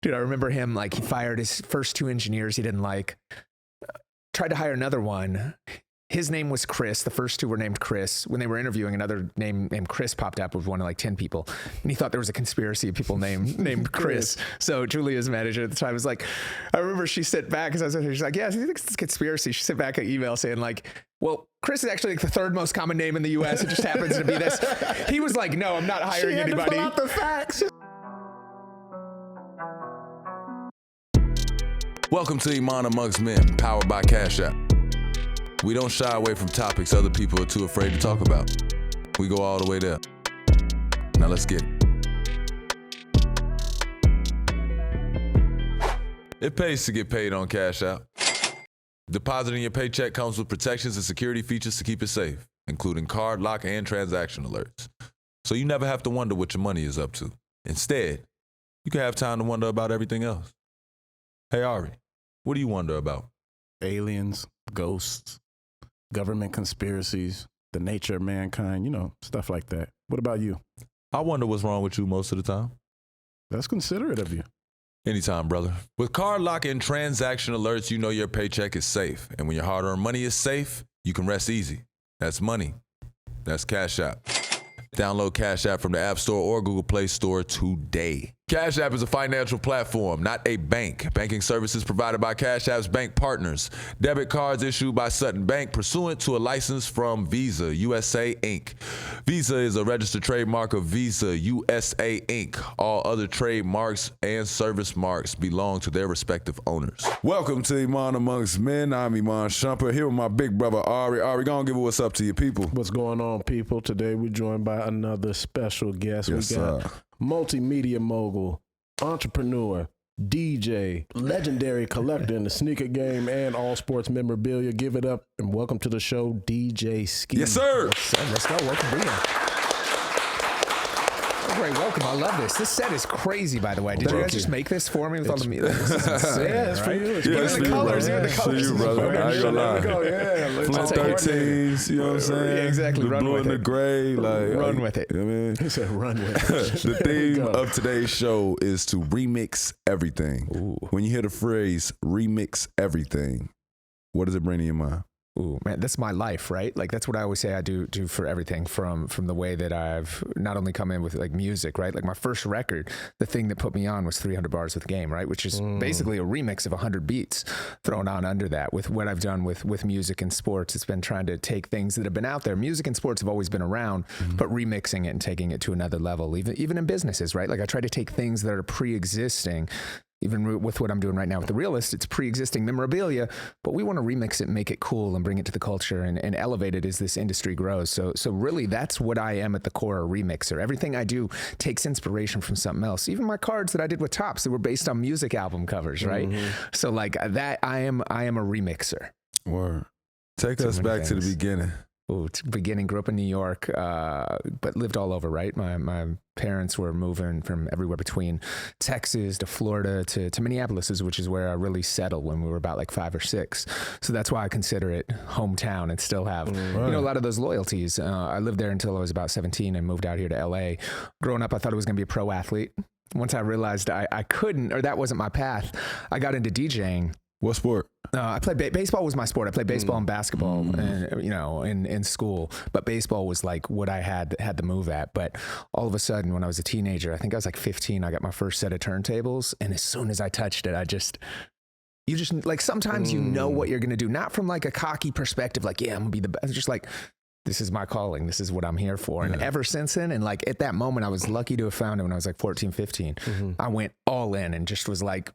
Dude, I remember him, like, he fired his first 2 engineers he didn't like, tried to hire another one. His name was Chris. The first 2 were named Chris. When they were interviewing, another name named Chris popped up with one of like 10 people. And he thought there was a conspiracy of people named Chris. So Julia's manager at the time was like, I remember she sent back, because I was with her, she's like, yeah, I think it's a conspiracy. She sent back an email saying like, well, Chris is actually like the 3rd most common name in the US. It just happens to be this. He was like, no, I'm not hiring anybody. To pull out the facts. Welcome to Iman Amongst Men, powered by Cash App. We don't shy away from topics other people are too afraid to talk about. We go all the way there. Now let's get it. It pays to get paid on Cash App. Depositing your paycheck comes with protections and security features to keep it safe, including card lock and transaction alerts. So you never have to wonder what your money is up to. Instead, you can have time to wonder about everything else. Hey, Ahrii, what do you wonder about? Aliens, ghosts, government conspiracies, the nature of mankind, stuff like that. What about you? I wonder what's wrong with you most of the time. That's considerate of you. Anytime, brother. With card lock and transaction alerts, you know your paycheck is safe. And when your hard-earned money is safe, you can rest easy. That's money. That's Cash App. Download Cash App from the App Store or Google Play Store today. Cash App is a financial platform, not a bank. Banking services provided by Cash App's bank partners. Debit cards issued by Sutton Bank pursuant to a license from Visa USA Inc. Visa is a registered trademark of Visa USA Inc. All other trademarks and service marks belong to their respective owners. Welcome to Iman Amongst Men. I'm Iman Shumpert, here with my big brother Ahrii. Ahrii, go on, give it what's up to you people. What's going on, people? Today we're joined by another special guest. Yes, we got multimedia mogul, entrepreneur, DJ, legendary collector in the sneaker game and all sports memorabilia. Give it up and welcome to the show, DJ Skee. Yes, sir. Let's go. Welcome to you. Great welcome. I love this. This set is crazy, by the way. Did you guys just make this for me with all the music? This is insane, Yeah, it's for you. It's Yeah, for it's you, for you, colors, brother. even the It's for colors. you, brother. I ain't gonna lie. Yeah, Flint I'll take it. 13s, you know what I'm saying? Yeah, exactly. The Run blue with and the it. gray. Run with it. You know what I mean? He said run with it. The theme of today's show is to remix everything. Ooh. When you hear the phrase remix everything, what does it bring to your mind? Ooh, man, that's my life, right? Like, that's what I always say I do for everything, from the way that I've not only come in with like music, right? Like my first record, the thing that put me on was 300 Bars with Game, right? Which is basically a remix of 100 beats thrown on under that. With what I've done with music and sports, it's been trying to take things that have been out there. Music and sports have always been around, but remixing it and taking it to another level, even in businesses, right? Like I try to take things that are pre-existing. Even with what I'm doing right now with The Realist, it's pre-existing memorabilia, but we want to remix it and make it cool and bring it to the culture and elevate it as this industry grows. So really, that's what I am at the core, a remixer. Everything I do takes inspiration from something else. Even my cards that I did with Topps that were based on music album covers, right? So like that, I am a remixer. Word. Take So us many back to the things. beginning. Ooh, beginning, grew up in New York, but lived all over, right? My parents were moving from everywhere between Texas to Florida to Minneapolis, which is where I really settled when we were about like 5 or 6. So that's why I consider it hometown and still have, a lot of those loyalties. I lived there until I was about 17 and moved out here to LA. Growing up, I thought I was going to be a pro athlete. Once I realized I couldn't, or that wasn't my path, I got into DJing. What sport? I played baseball was my sport. I played baseball and basketball, and, in school. But baseball was like what I had the move at. But all of a sudden, when I was a teenager, I think I was like 15, I got my first set of turntables. And as soon as I touched it, you just like sometimes you know what you're gonna do, not from like a cocky perspective, like yeah, I'm gonna be the best. It's just like, this is my calling. This is what I'm here for. And ever since then, and like at that moment, I was lucky to have found it when I was like 14, 15. I went all in and just was like,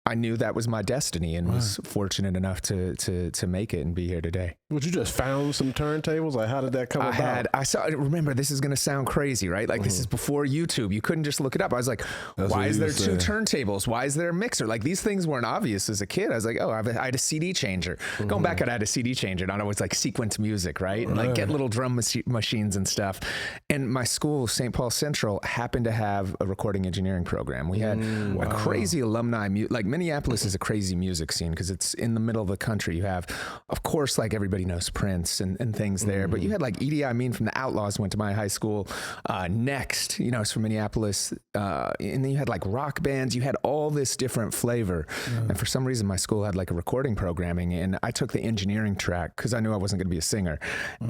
I knew that was my destiny and was fortunate enough to make it and be here today. Would you just found some turntables? Like, how did that come about? Remember, this is going to sound crazy, right? Like this is before YouTube. You couldn't just look it up. I was like, why is there 2 turntables? Why is there a mixer? Like these things weren't obvious as a kid. I was like, I had a CD changer. Going back, I had a CD changer. And I was like sequence music, right? And like get little drum machines and stuff. And my school, St. Paul Central, happened to have a recording engineering program. We had a crazy alumni, like Minneapolis is a crazy music scene because it's in the middle of the country. You have, of course, like everybody knows Prince and things there, but you had like Idi Amin from the Outlaws went to my high school. Next, you know, it's from Minneapolis. And then you had like rock bands. You had all this different flavor. And for some reason, my school had like a recording programming, and I took the engineering track because I knew I wasn't going to be a singer.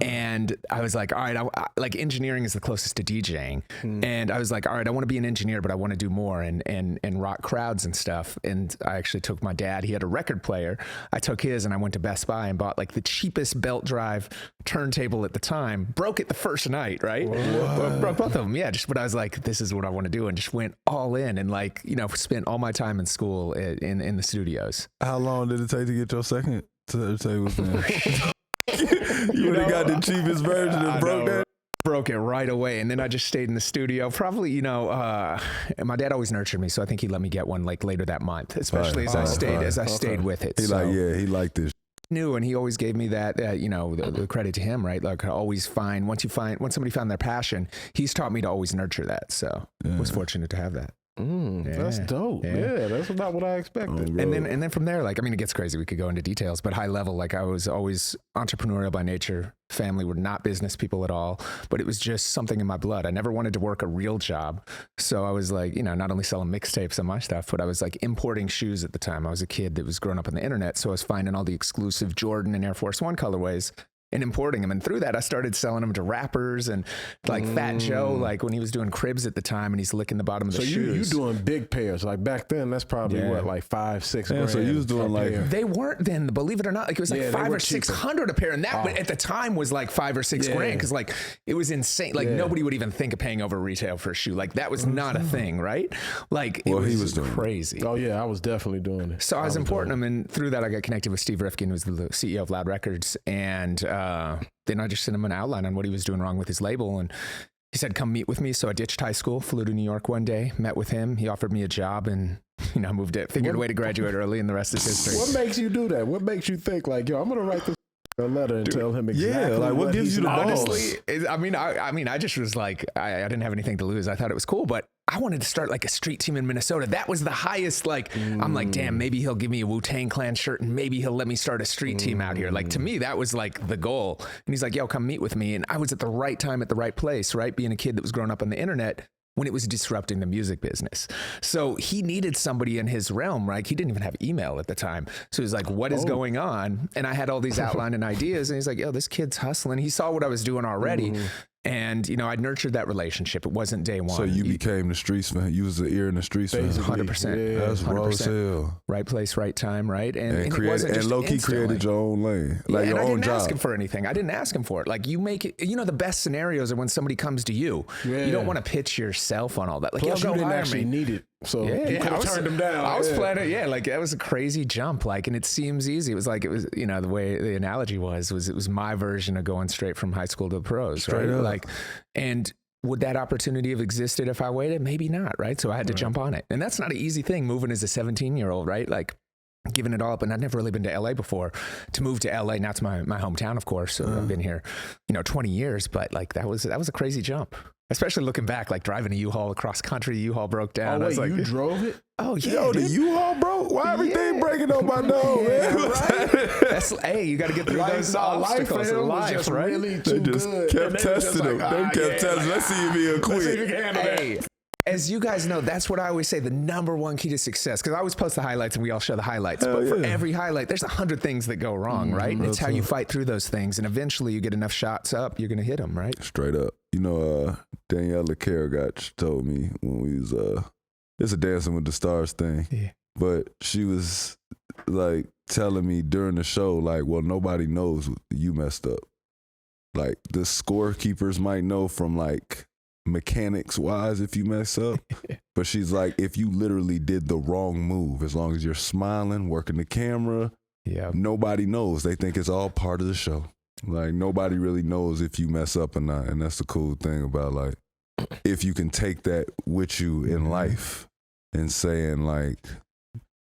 And I was like, all right, like engineering is the closest to DJing. And I was like, all right, I want to be an engineer, but I want to do more and rock crowds and stuff. And I actually took my dad. He had a record player. I took his and I went to Best Buy and bought like the cheapest belt drive turntable at the time. Broke it the first night, right? Broke both of them. Yeah, just but I was like, this is what I want to do, and just went all in and like, you know, spent all my time in school in the studios. How long did it take to get your second turntable? You would have got the cheapest version and broke that. Broke it right away, and then I just stayed in the studio. Probably, you know, and my dad always nurtured me, so I think he let me get one like later that month, especially as I stayed with it. He he liked this. Knew, and he always gave me that, you know, the credit to him, right? Like I always find once somebody found their passion, he's taught me to always nurture that. So I was fortunate to have that. That's dope. Yeah, that's not what I expected. And then from there, like, I mean, it gets crazy. We could go into details, but high level, like I was always entrepreneurial by nature. Family were not business people at all, but it was just something in my blood. I never wanted to work a real job. So I was like, you know, not only selling mixtapes and my stuff, but I was like importing shoes at the time. I was a kid that was growing up on the internet. So I was finding all the exclusive Jordan and Air Force One colorways and importing them. And through that, I started selling them to rappers and like Fat Joe, like when he was doing cribs at the time and he's licking the bottom of the shoes. So you doing big pairs. Like back then, that's probably what, like 5-6 grand. So you was doing like... They weren't then, believe it or not. Like it was like $500 or $600 a pair. And that at the time was like $5 or $6 grand because like it was insane. Like nobody would even think of paying over retail for a shoe. Like that was not a thing, right? Like it was doing crazy. Oh yeah, I was definitely doing it. So I was importing them, and through that I got connected with Steve Rifkind, who's the CEO of Loud Records, and then I just sent him an outline on what he was doing wrong with his label, and he said, come meet with me. So I ditched high school, flew to New York one day, met with him. He offered me a job, and you know, figured a way to graduate early, and the rest is history. What makes you do that? What makes you think like, yo, I'm gonna write this a letter and tell him exactly like what gives you the balls? Honestly, I mean, I just was like, I didn't have anything to lose. I thought it was cool, but I wanted to start like a street team in Minnesota. That was the highest, like, I'm like, damn, maybe he'll give me a Wu-Tang Clan shirt and maybe he'll let me start a street team out here. Like, to me, that was like the goal. And he's like, yo, come meet with me. And I was at the right time at the right place, right? Being a kid that was growing up on the internet when it was disrupting the music business. So he needed somebody in his realm, right? He didn't even have email at the time. So he was like, what is going on? And I had all these outlined and ideas. And he's like, yo, this kid's hustling. He saw what I was doing already. And, you know, I nurtured that relationship. It wasn't day one. So you became the streets man. You was the ear in the streets man. 100%. Yeah, that's raw as hell. Right place, right time, right? And low-key created your own lane. Like your own job. I didn't ask him for anything. I didn't ask him for it. Like you make it, you know, the best scenarios are when somebody comes to you. You don't want to pitch yourself on all that. Like, plus you didn't actually need it. So you could have turned him down. I was planning, like that was a crazy jump. Like, and it seems easy. It was, you know, the way the analogy was it was my version of going straight from high school to the pros, straight right? Up. Like, and would that opportunity have existed if I waited? Maybe not, right? So I had to jump on it. And that's not an easy thing, moving as a 17-year-old, right? Like, giving it all up, and I'd never really been to LA before. To move to LA, now it's my hometown, of course. So I've been here, you know, 20 years, but like that was a crazy jump. Especially looking back, like driving a U-Haul across country, U-Haul broke down. Oh, wait, I was like, you drove it? Oh, yeah. Yo, the U-Haul broke? Why everything breaking on my nose, man? Right? Hey, you got to get through those obstacles in life, right? Really too they just good. kept testing them. They kept testing. Let's see if he'll quit. Let's see if he can handle that. As you guys know, that's what I always say, the number one key to success. Because I always post the highlights and we all show the highlights. But for every highlight, there's 100 things that go wrong, right? It's how you fight through those things. And eventually you get enough shots up, you're going to hit them, right? Straight up. You know, Danielle LeCaragach told me when we was, it's a Dancing with the Stars thing. Yeah. But she was like telling me during the show, like, well, nobody knows you messed up. Like the scorekeepers might know from like, mechanics wise if you mess up, but she's like, if you literally did the wrong move, as long as you're smiling, working the camera, nobody knows. They think it's all part of the show. Like nobody really knows if you mess up or not. And that's the cool thing about like, if you can take that with you in life and saying like,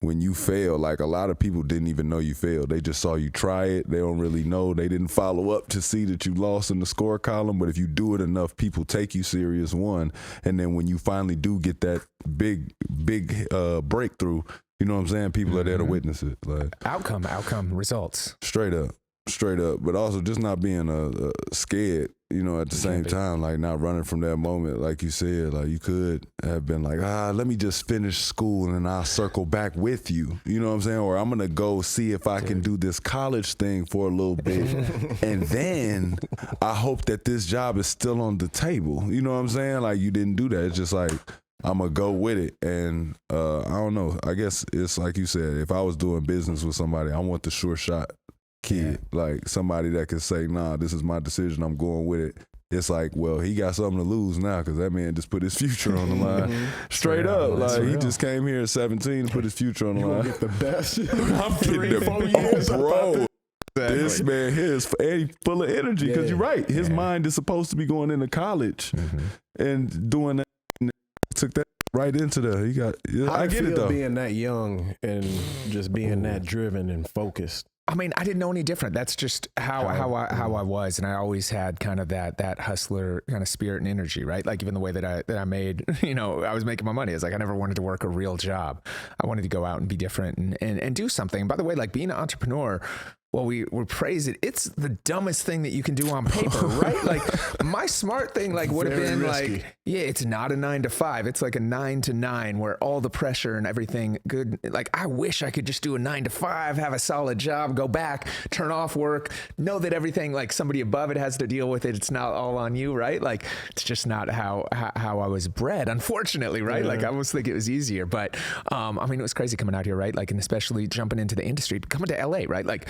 when you fail, like a lot of people didn't even know you failed. They just saw you try it. They don't really know. They didn't follow up to see that you lost in the score column. But if you do it enough, people take you serious, one. And then when you finally do get that big breakthrough, You know what I'm saying? People are there to witness it. Like outcome, results. Straight up. But also just not being scared, you know, at the same time, like not running from that moment. Like you said, like you could have been like, let me just finish school and then I'll circle back with you. You know what I'm saying? Or I'm going to go see if I can do this college thing for a little bit. And then I hope that this job is still on the table. You know what I'm saying? Like you didn't do that. It's just like, I'm going to go with it. And I don't know. I guess it's like you said, if I was doing business with somebody, I want the sure shot kid, like somebody that can say, nah, this is my decision, I'm going with it. It's like, well, he got something to lose now because that man just put his future on the line. Straight up. Like, he just came here at 17 and put his future on the line. Get the best. I'm getting 4 years, bro. This man here is full of energy because you're right. His mind is supposed to be going into college and doing that. Took that right into there. I get it though. Being that young and just being that driven and focused. I mean, I didn't know any different. That's just how I was, and I always had kind of that hustler kind of spirit and energy, right? Like even the way that I made, you know, I was making my money. It's like I never wanted to work a real job. I wanted to go out and be different and do something. And by the way, like being an entrepreneur, well, we praise it. It's the dumbest thing that you can do on paper, right? Like my smart thing, like would have been risky. Like, yeah, it's not a 9 to 5. It's like a 9 to 9 where all the pressure and everything good. Like I wish I could just do a 9 to 5, have a solid job, go back, turn off work, know that everything like somebody above it has to deal with it. It's not all on you, right? Like it's just not how I was bred, unfortunately, right? Yeah. Like I almost think it was easier, but I mean, it was crazy coming out here, right? Like, and especially jumping into the industry, coming to LA, right? Like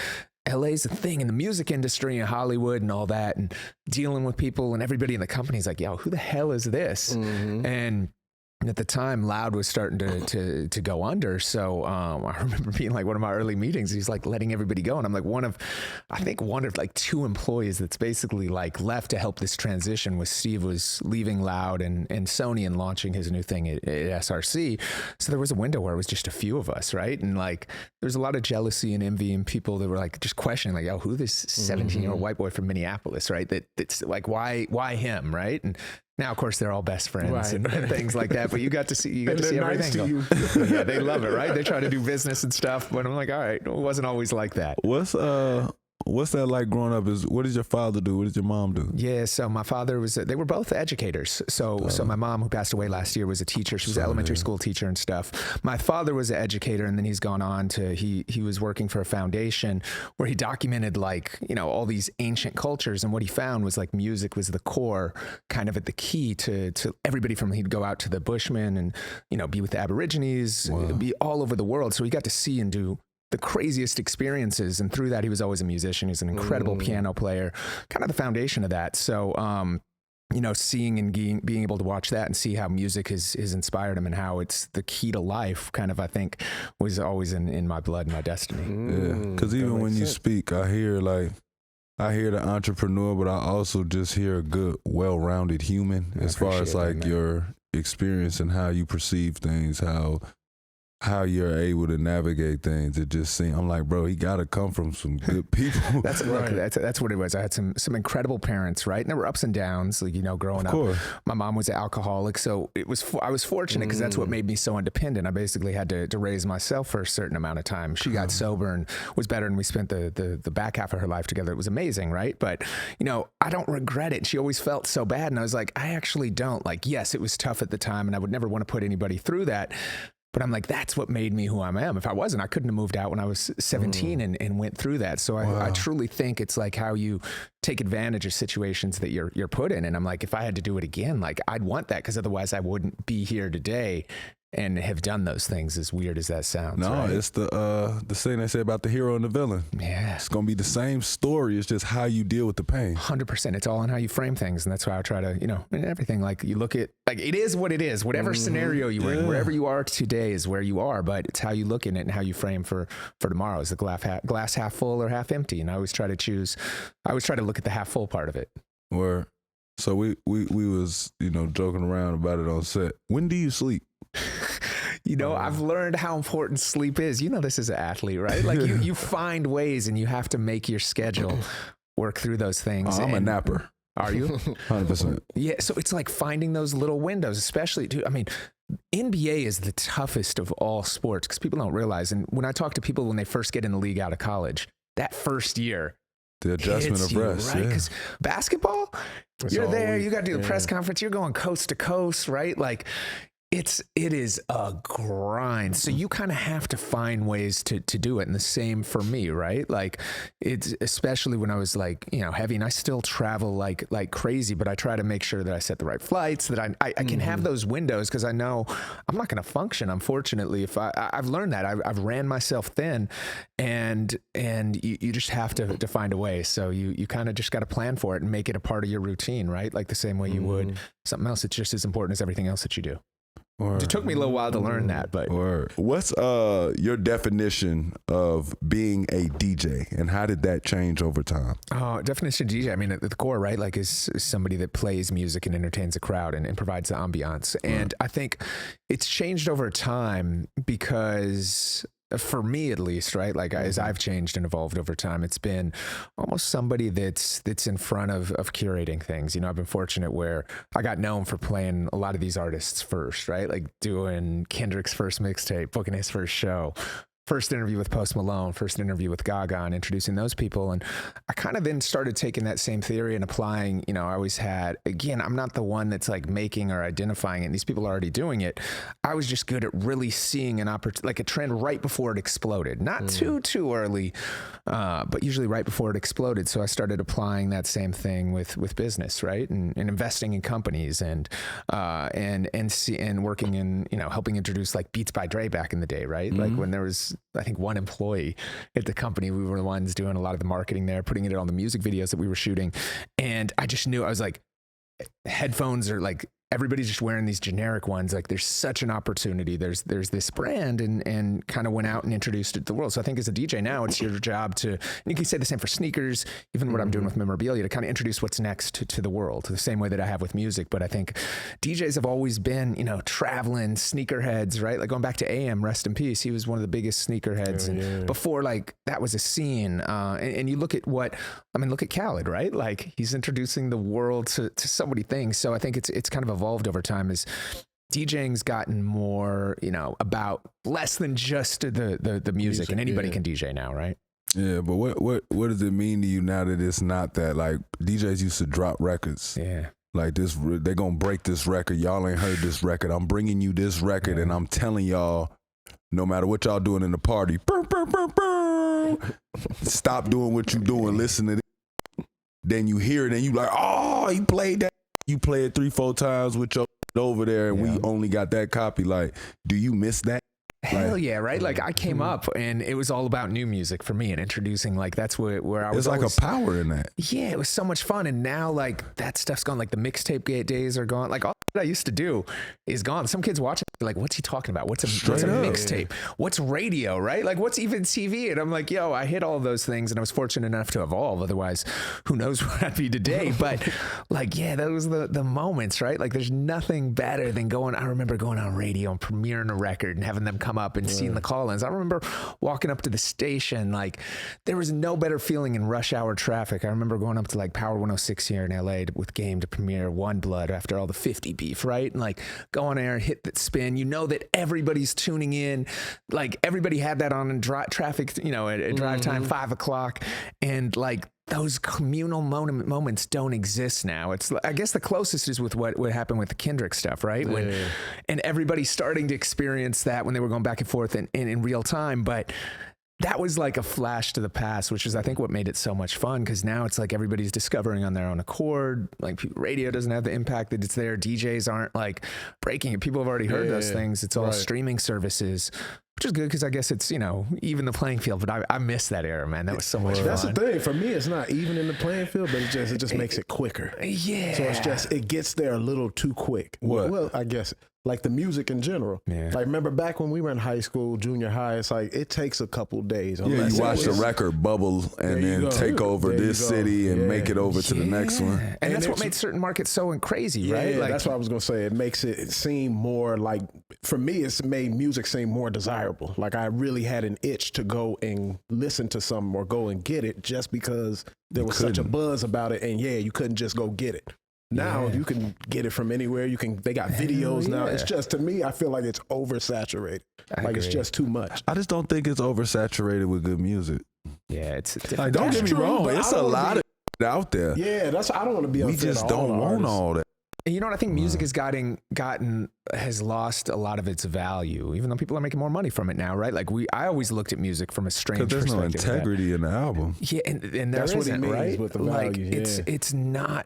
LA's a thing in the music industry and Hollywood and all that, and dealing with people and everybody in the company is like, yo, who the hell is this? And at the time, Loud was starting to go under. So I remember being like one of my early meetings, he's like letting everybody go. And I'm like one of like 2 employees that's basically like left to help this transition was Steve was leaving Loud and Sony and launching his new thing at SRC. So there was a window where it was just a few of us, right? And like there's a lot of jealousy and envy and people that were like just questioning like, oh, who this 17-year-old white boy from Minneapolis, right? That's like, why him, right? And now, of course, they're all best friends and things like that. But you got to see everything. Nice to you. Yeah, they love it, right? They try to do business and stuff. But I'm like, all right, it wasn't always like that. What's that like growing up? What did your father do? What did your mom do? Yeah, so my father they were both educators. So my mom, who passed away last year, was a teacher. She was an elementary school teacher and stuff. My father was an educator, and then he's gone on to, he was working for a foundation where he documented like, you know, all these ancient cultures. And what he found was like music was the core, kind of at the key to everybody from, he'd go out to the Bushmen and, you know, be with the Aborigines, be all over the world. So he got to see and do the craziest experiences. And through that, he was always a musician. He's an incredible piano player, kind of the foundation of that. So, you know, seeing and being able to watch that and see how music has inspired him and how it's the key to life kind of, I think, was always in my blood and my destiny. Yeah, because even when you speak, I hear the entrepreneur, but I also just hear a good, well-rounded human as far as like your experience and how you perceive things, how you're able to navigate things. It just seems, I'm like, bro, he got to come from some good people. That's what it was. I had some incredible parents, right? And there were ups and downs, like, you know, growing up. My mom was an alcoholic, so I was fortunate because that's what made me so independent. I basically had to raise myself for a certain amount of time. She got sober and was better, and we spent the back half of her life together. It was amazing, right? But, you know, I don't regret it. She always felt so bad, and I was like, I actually don't. Like, yes, it was tough at the time, and I would never want to put anybody through that. But I'm like, that's what made me who I am. If I wasn't, I couldn't have moved out when I was 17 and went through that. So I truly think it's like how you take advantage of situations that you're put in. And I'm like, if I had to do it again, like I'd want that, because otherwise I wouldn't be here today and have done those things, as weird as that sounds. No, right? It's the thing they say about the hero and the villain. Yeah. It's going to be the same story. It's just how you deal with the pain. 100%. It's all in how you frame things. And that's why I try to, you know, and everything, like you look at, like it is what it is. Whatever scenario you're in, wherever you are today is where you are, but it's how you look at it and how you frame for tomorrow. Is the glass half full or half empty? And I always try to look at the half full part of it. So we was, you know, joking around about it on set. When do you sleep? You know, I've learned how important sleep is. You know, this is an athlete, right? Like you find ways, and you have to make your schedule work through those things. I'm a napper. Are you? 100%. Yeah. So it's like finding those little windows, especially, I mean, NBA is the toughest of all sports because people don't realize. And when I talk to people when they first get in the league out of college, that first year, the adjustment of rest, right? Because basketball, you're there, you got to do the press yeah. conference, you're going coast to coast, right? Like it is a grind. So you kind of have to find ways to do it. And the same for me, right? Like it's especially when I was like, you know, heavy, and I still travel like crazy, but I try to make sure that I set the right flights, that I can have those windows, because I know I'm not going to function, unfortunately. If I've learned that I've ran myself thin, and you just have to find a way. So you kind of just got to plan for it and make it a part of your routine, right? Like the same way you would something else that's just as important as everything else that you do. It took me a little while to learn that, but what's your definition of being a DJ, and how did that change over time? Definition of DJ, I mean, at the core, right, like is somebody that plays music and entertains a crowd and provides the ambiance. And I think it's changed over time because, for me at least, right, like as I've changed and evolved over time, it's been almost somebody that's in front of curating things. You know, I've been fortunate where I got known for playing a lot of these artists first, right? Like doing Kendrick's first mixtape, booking his first show, first interview with Post Malone, first interview with Gaga, and introducing those people. And I kind of then started taking that same theory and applying, you know, I always had, again, I'm not the one that's like making or identifying it. These people are already doing it. I was just good at really seeing an opportunity, like a trend right before it exploded. Not too early, but usually right before it exploded. So I started applying that same thing with business, right? And investing in companies and working in, you know, helping introduce like Beats by Dre back in the day, right? Like when there was, I think, one employee at the company. We were the ones doing a lot of the marketing there, putting it on the music videos that we were shooting. And I just knew, I was like, headphones are like, everybody's just wearing these generic ones. Like there's such an opportunity. There's this brand, and kind of went out and introduced it to the world. So I think as a DJ now, it's your job to, and you can say the same for sneakers, even what I'm doing with memorabilia, to kind of introduce what's next to the world, the same way that I have with music. But I think DJs have always been, you know, traveling sneakerheads, right? Like going back to AM, rest in peace. He was one of the biggest sneakerheads. And before, like, that was a scene. And you look at look at Khaled, right? Like he's introducing the world to so many things. So I think it's kind of evolved over time as DJing's gotten more, you know, about less than just the music, and anybody can DJ now, right? Yeah, but what does it mean to you now that it's not that? Like DJs used to drop records. Yeah. Like this, they're gonna break this record. Y'all ain't heard this record. I'm bringing you this record, and I'm telling y'all, no matter what y'all doing in the party, stop doing what you doing. Listen to it. Then you hear it, and you like, oh, he played that. You play it 3-4 times with your over there, and we only got that copy. Like, do you miss that? Hell yeah, right? Like I came up and it was all about new music for me and introducing, like that's where I was. There's like a power in that. Yeah, it was so much fun. And now like that stuff's gone. Like the mixtape days are gone. Like all that I used to do is gone. Some kids watching like, what's he talking about? What's a mixtape? What's radio, right? Like what's even TV? And I'm like, yo, I hit all those things, and I was fortunate enough to evolve. Otherwise, who knows where I'd be today. But like, yeah, those are the moments, right? Like there's nothing better than I remember going on radio and premiering a record and having them come up and seeing the call-ins. I remember walking up to the station, like there was no better feeling in rush hour traffic. I remember going up to like Power 106 here in LA with Game to premiere One Blood after all the 50 beef, right? And like go on air and hit that spin. You know that everybody's tuning in. Like everybody had that on in traffic, you know, at drive time, 5 o'clock. And like those communal moments don't exist now. It's, I guess the closest is with what happened with the Kendrick stuff, right? And everybody's starting to experience that when they were going back and forth in real time. But that was like a flash to the past, which is, I think, what made it so much fun, because now it's like everybody's discovering on their own accord. Like radio doesn't have the impact that it's there. DJs aren't like breaking it. People have already heard those things. It's all streaming services, which is good because I guess it's, you know, even the playing field. But I miss that era, man. That was so much fun. That's the thing. For me, it's not even in the playing field, but it just makes it quicker. Yeah. So it gets there a little too quick. What? Well, I guess like the music in general. Yeah. Like remember back when we were in high school, junior high, it's like it takes a couple days. Yeah, you watch the record bubble and then take over this city and make it over to the next one. And that's what made certain markets so crazy, right? Yeah, like, that's what I was going to say. It makes it seem more like, for me, it's made music seem more desirable. Like I really had an itch to go and listen to something or go and get it just because there was such a buzz about it. And yeah, you couldn't just go get it. Now you can get it from anywhere. They got videos now. It's just, to me, I feel like it's oversaturated. It's just too much. I just don't think it's oversaturated with good music. Yeah, it's like, don't get me wrong. It's a lot of out there. Yeah, I don't want to be. We just don't want all that. You know what I think? Music has lost a lot of its value, even though people are making more money from it now, right? Like I always looked at music from a strange perspective. Because there's no integrity in the album. Yeah, and that's what it means, right? With the value. Like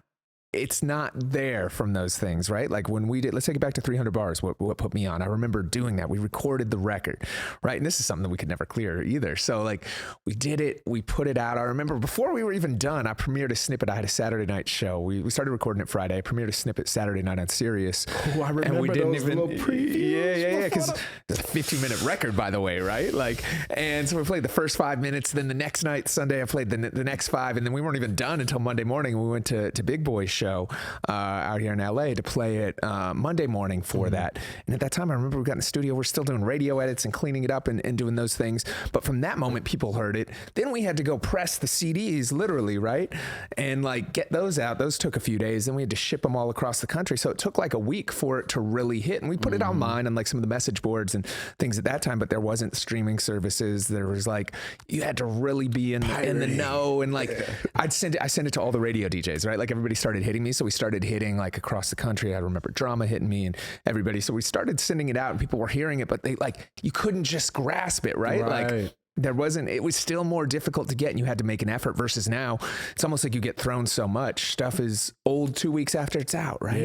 it's not there from those things, right? Like when we did, let's take it back to 300 Bars, what put me on. I remember doing that. We recorded the record, right? And this is something that we could never clear either. So like we did it, we put it out. I remember before we were even done, I premiered a snippet. I had a Saturday night show. We started recording it Friday. I premiered a snippet Saturday night on Sirius. Oh, I remember and we didn't those even, little previews. Yeah, because it's a 15-minute record, by the way, right? Like, and so we played the first 5 minutes. Then the next night, Sunday, I played the next 5. And then we weren't even done until Monday morning. We went to Big Boy's show out here in LA to play it Monday morning for that. And at that time, I remember we got in the studio, we're still doing radio edits and cleaning it up and doing those things. But from that moment, people heard it. Then we had to go press the CDs, literally, right? And like get those out. Those took a few days. Then we had to ship them all across the country. So it took like a week for it to really hit. And we put it online on like some of the message boards and things at that time, but there wasn't streaming services. There was like, you had to really be in the know. And like, I send it to all the radio DJs, right? Like everybody started hitting me. So we started hitting like across the country. I remember Drama hitting me and everybody. So we started sending it out and people were hearing it, but they like, you couldn't just grasp it, right? Like it was still more difficult to get and you had to make an effort versus now it's almost like you get thrown so much. Stuff is old 2 weeks after it's out, right?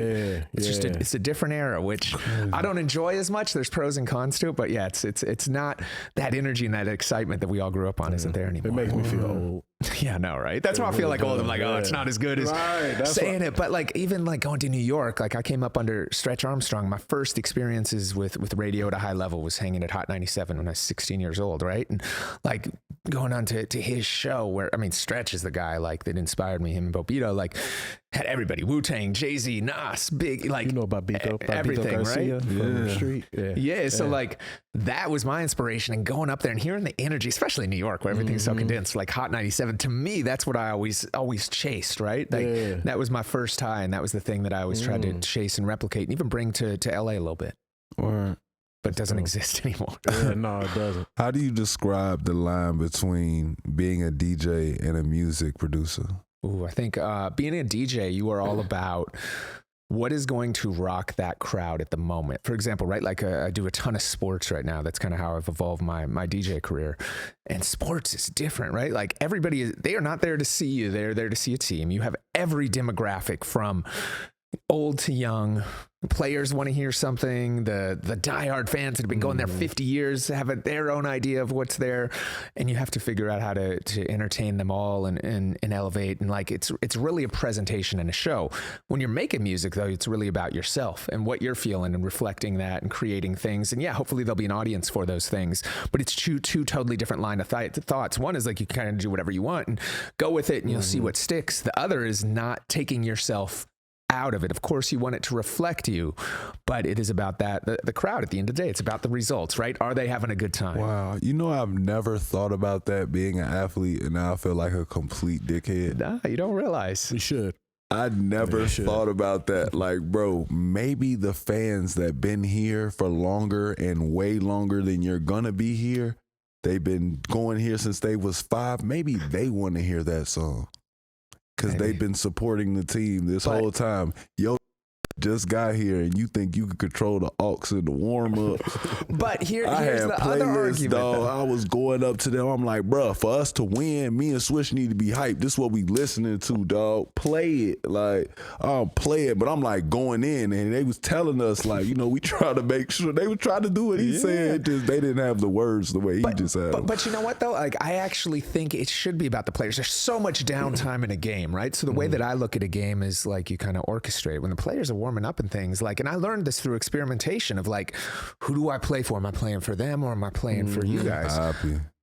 It's just it's a different era, which I don't enjoy as much. There's pros and cons to it, but yeah, it's not that energy and that excitement that we all grew up on isn't there anymore. It makes me feel old. Yeah, no, right? That's why I feel like old. I'm like, oh, it's not as good as saying it. But like even like going to New York, like I came up under Stretch Armstrong. My first experiences with radio at a high level was hanging at Hot 97 when I was 16 years old, right? And like going on to his show where, I mean, Stretch is the guy like that inspired me, him and Bobito, like had everybody, Wu-Tang, Jay-Z, Nas, Big, like, you know about Bito, everything, Garcia, right? From the street. Yeah. So like that was my inspiration, and going up there and hearing the energy, especially in New York where everything's so condensed, like Hot 97, to me, that's what I always chased, right? Like that was my first high, and that was the thing that I always tried to chase and replicate and even bring to LA a little bit. But it doesn't exist anymore. Yeah, no, it doesn't. How do you describe the line between being a DJ and a music producer? Ooh, I think being a DJ, you are all about what is going to rock that crowd at the moment. For example, right, like I do a ton of sports right now. That's kind of how I've evolved my DJ career. And sports is different, right? Like they are not there to see you. They're there to see a team. You have every demographic from old to young. Players want to hear something. The diehard fans that have been going there 50 years have their own idea of what's there, and you have to figure out how to entertain them all and elevate. And like it's really a presentation and a show. When you're making music, though, it's really about yourself and what you're feeling and reflecting that and creating things. And yeah, hopefully there'll be an audience for those things. But it's two totally different line of thoughts. One is like you kind of do whatever you want and go with it, and you'll see what sticks. The other is not taking yourself out of it. Of course, you want it to reflect you, but it is about the crowd at the end of the day. It's about the results, right? Are they having a good time? Wow. You know, I've never thought about that being an athlete, and now I feel like a complete dickhead. Nah, you don't realize. You should. I never thought about that. Like, bro, maybe the fans that been here for longer and way longer than you're gonna be here, they've been going here since they was 5. Maybe they want to hear that song. Because they've been supporting the team this whole time. Yo, just got here and you think you could control the aux and the warm-up. But here's the other argument. Dog. I was going up to them. I'm like, bruh, for us to win, me and Swish need to be hyped. This is what we listening to, dog. Play it. Like, play it. But I'm like going in, and they was telling us, like, you know, we try to make sure. They were trying to do what he said. Just they didn't have the words the way he just had them. But you know what, though? Like, I actually think it should be about the players. There's so much downtime in a game, right? So the way that I look at a game is like you kind of orchestrate. When the players are warming up and things, like, and I learned this through experimentation of like, who do I play for? Am I playing for them or am I playing for you guys?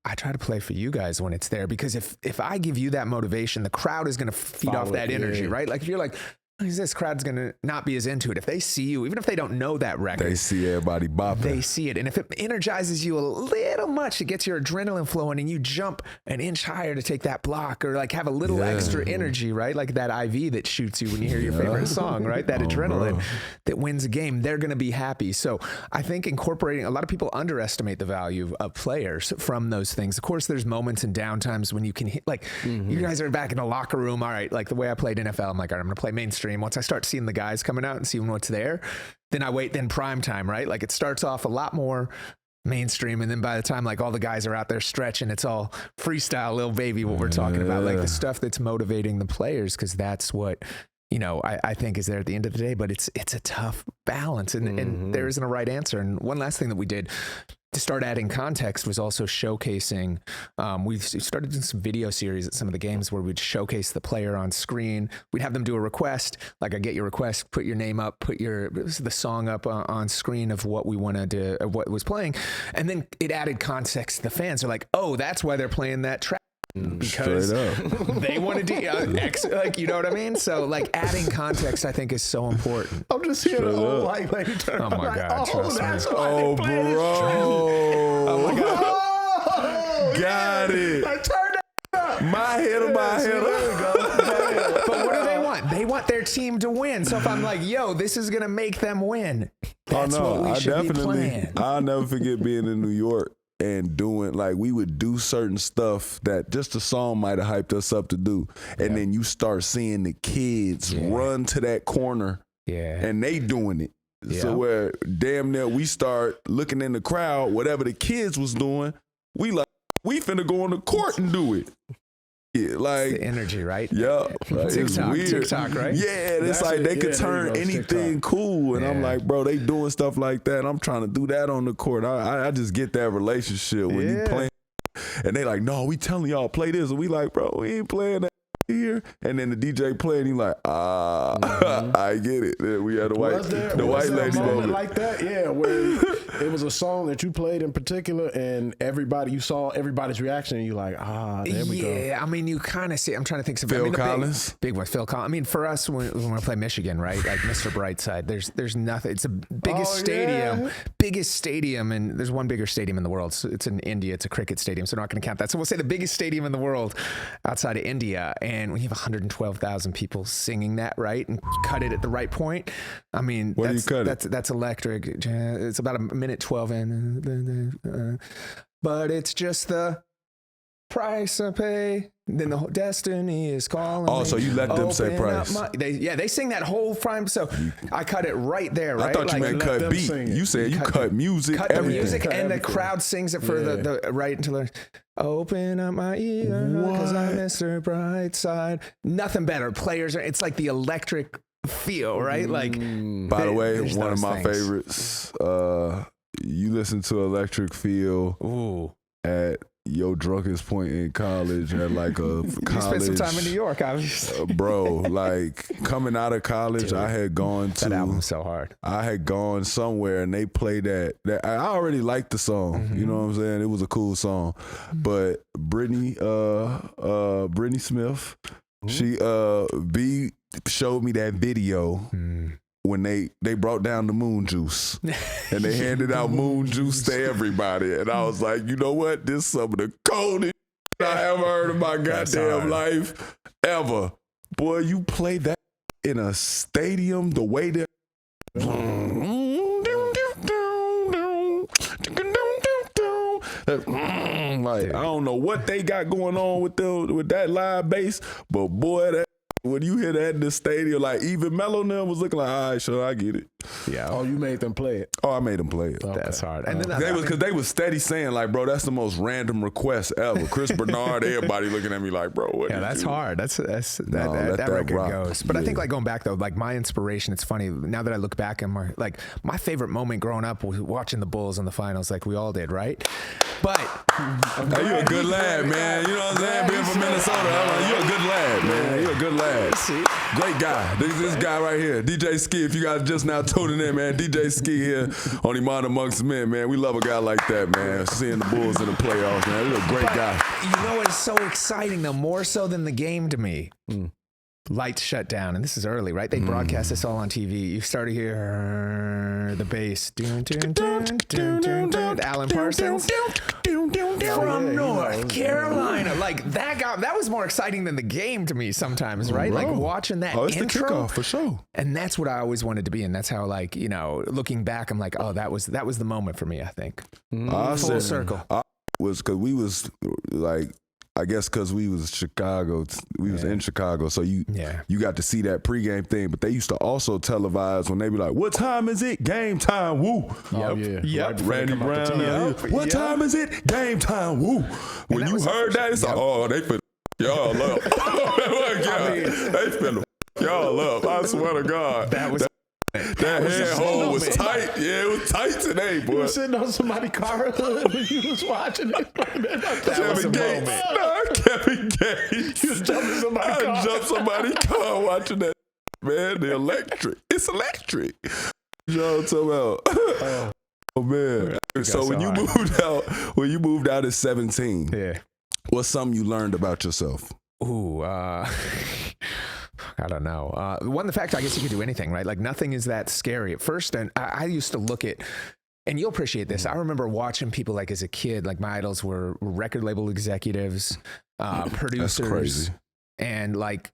I try to play for you guys when it's there, because if I give you that motivation, the crowd is going to feed off that energy, right? Like if you're like, this crowd's going to not be as into it. If they see you, even if they don't know that record, They see everybody bopping. they see it. And if it energizes you a little much, it gets your adrenaline flowing and you jump an inch higher to take that block or like have a little extra energy, right? Like that IV that shoots you when you hear your favorite song, right? That adrenaline that wins a game, they're going to be happy. So I think incorporating, a lot of people underestimate the value of players from those things. Of course, there's moments and downtimes when you can hit, like you guys are back in the locker room. All right. Like the way I played NFL, I'm like, all right, I'm going to play mainstream. Once I start seeing the guys coming out and seeing what's there, then I wait, then prime time, right? Like it starts off a lot more mainstream. And then by the time like all the guys are out there stretching, it's all freestyle, little baby, what we're talking about, like the stuff that's motivating the players. Cause that's what, you know, I think is there at the end of the day, but it's a tough balance and there isn't a right answer. And one last thing that we did to start adding context was also showcasing, we've started doing some video series at some of the games where we'd showcase the player on screen. We'd have them do a request, like I get your request, put your name up, put the song up on screen of what we wanted to, what was playing. And then it added context to the fans. They're like, oh, that's why they're playing that track. Because they wanted to, like, you know what I mean? So, like, adding context, I think, is so important. I'm just hearing an old white lady turn. Oh, my God. Oh, that's why Oh, they play this bro. Oh, my God. Oh, Got it. Like, turn that up. My hitter. But what do they want? They want their team to win. So if I'm like, yo, this is going to make them win, that's what we should be playing. I'll never forget being in New York and doing, like, we would do certain stuff that just the song might have hyped us up to do. And then you start seeing the kids run to that corner and they doing it. So where damn near we start looking in the crowd, whatever the kids was doing, we finna go on the court and do it. Yeah, like it's the energy, right? Yeah, like, it's weird. TikTok, right? Yeah, it's like they could turn anything cool, and I'm like, bro, they doing stuff like that. I'm trying to do that on the court. I just get that relationship when you playing, and they like, no, we telling y'all play this, and we like, bro, we ain't playing that here. And then the DJ playing, he like, I get it. We had the white lady moment like that, where it was a song that you played in particular, and you saw everybody's reaction, and you like, there we go. Yeah, I mean, you kind of see. I'm trying to think of Phil Collins, big one. Phil Collins. I mean, for us when we play Michigan, right? Like Mr. Brightside. There's nothing. It's the biggest stadium, and there's one bigger stadium in the world. So it's in India. It's a cricket stadium, so we're not going to count that. So we'll say the biggest stadium in the world outside of India. And when you have 112,000 people singing that, right, and cut it at the right point, I mean, that's electric. It's about a minute 12 in, but it's just the price I pay. Then the whole destiny is calling. Oh, so you let them say price? They sing that whole frame. So I cut it right there. Right? I thought you meant cut beat. You said you cut music. Cut everything. the music, and the crowd sings it for the right until they're open up my ear because I'm Mr. Brightside. Nothing better. Players are. It's like the electric feel, right? Like. By the way, one of my favorites. You listen to Electric Feel at your drunkest point in college at like a college. You spent some time in New York, obviously. Bro, like coming out of college, dude, I had gone to. That album's so hard. I had gone somewhere and they played that I already liked the song. You know what I'm saying? It was a cool song. But Brittany Smith, she showed me that video. When they brought down the moon juice and they handed out moon juice to everybody. And I was like, you know what? This is some of the coldest I ever heard in my goddamn life ever. Boy, you play that in a stadium the way that. Like, I don't know what they got going on with that live bass, but boy, when you hear that in the stadium, like even Mello now was looking like, all right, sure, I get it. Yeah. Oh, you made them play it. Oh, I made them play it. Okay. That's hard. And then because they was steady saying like, bro, that's the most random request ever. Chris Bernard, everybody looking at me like, bro, what? Yeah, that's hard. That record goes. But I think like going back though, like my inspiration. It's funny now that I look back and my favorite moment growing up was watching the Bulls in the finals, like we all did, right? But you a good lad, man. You know what I'm saying? Being from Minnesota, you a good lad, man. You a good lad. Great guy. This guy right here, DJ Skee. If you guys just now tuning in, man, DJ Skee here on Iman Amongst Men, man. We love a guy like that, man. Seeing the Bulls in the playoffs, man. He's a great guy. You know what's so exciting though, more so than the game to me? lights shut down, and this is early, right? They broadcast this all on TV. You start to hear the bass. Alan Parsons. From North Carolina. Like, that was more exciting than the game to me sometimes, right? Bro. Like, watching that it's intro. the kickoff for sure. And that's what I always wanted to be, and that's how, like, you know, looking back, I'm like, oh, that was the moment for me, I think. Full circle. Was because we was like, I guess because we was Chicago, we was in Chicago, so you got to see that pregame thing. But they used to also televise when they be like, "What time is it? Game time! Woo!" Yep. Randy Brown. What time is it? Game time! Woo! When you heard that, it's like, oh, they finna y'all up. They finna y'all up. I swear to God, that head hole was tight. Yeah, it was tight today, boy. You were sitting on somebody's car hood when you was watching it. Kevin Gates. Kevin Gates. You was jumping somebody's car. I jumped somebody's car watching that, man. The electric. It's electric. You know what I'm talking about? Oh, man. So when you moved out at 17, what's something you learned about yourself? Ooh, I don't know. The fact, I guess you could do anything, right? Like, nothing is that scary at first. And I used to look at, and you'll appreciate this, I remember watching people, like, as a kid, like, my idols were record label executives, producers. That's crazy. And, like,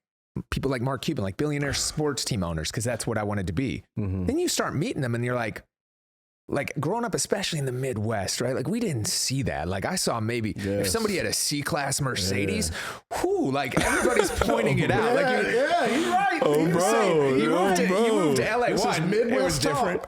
people like Mark Cuban, like billionaire sports team owners, because that's what I wanted to be. Then you start meeting them, and you're like growing up, especially in the Midwest, right? Like, we didn't see that. Like, I saw maybe if somebody had a C-Class Mercedes, like, everybody's pointing it out. You're right. You moved to LA. It was different.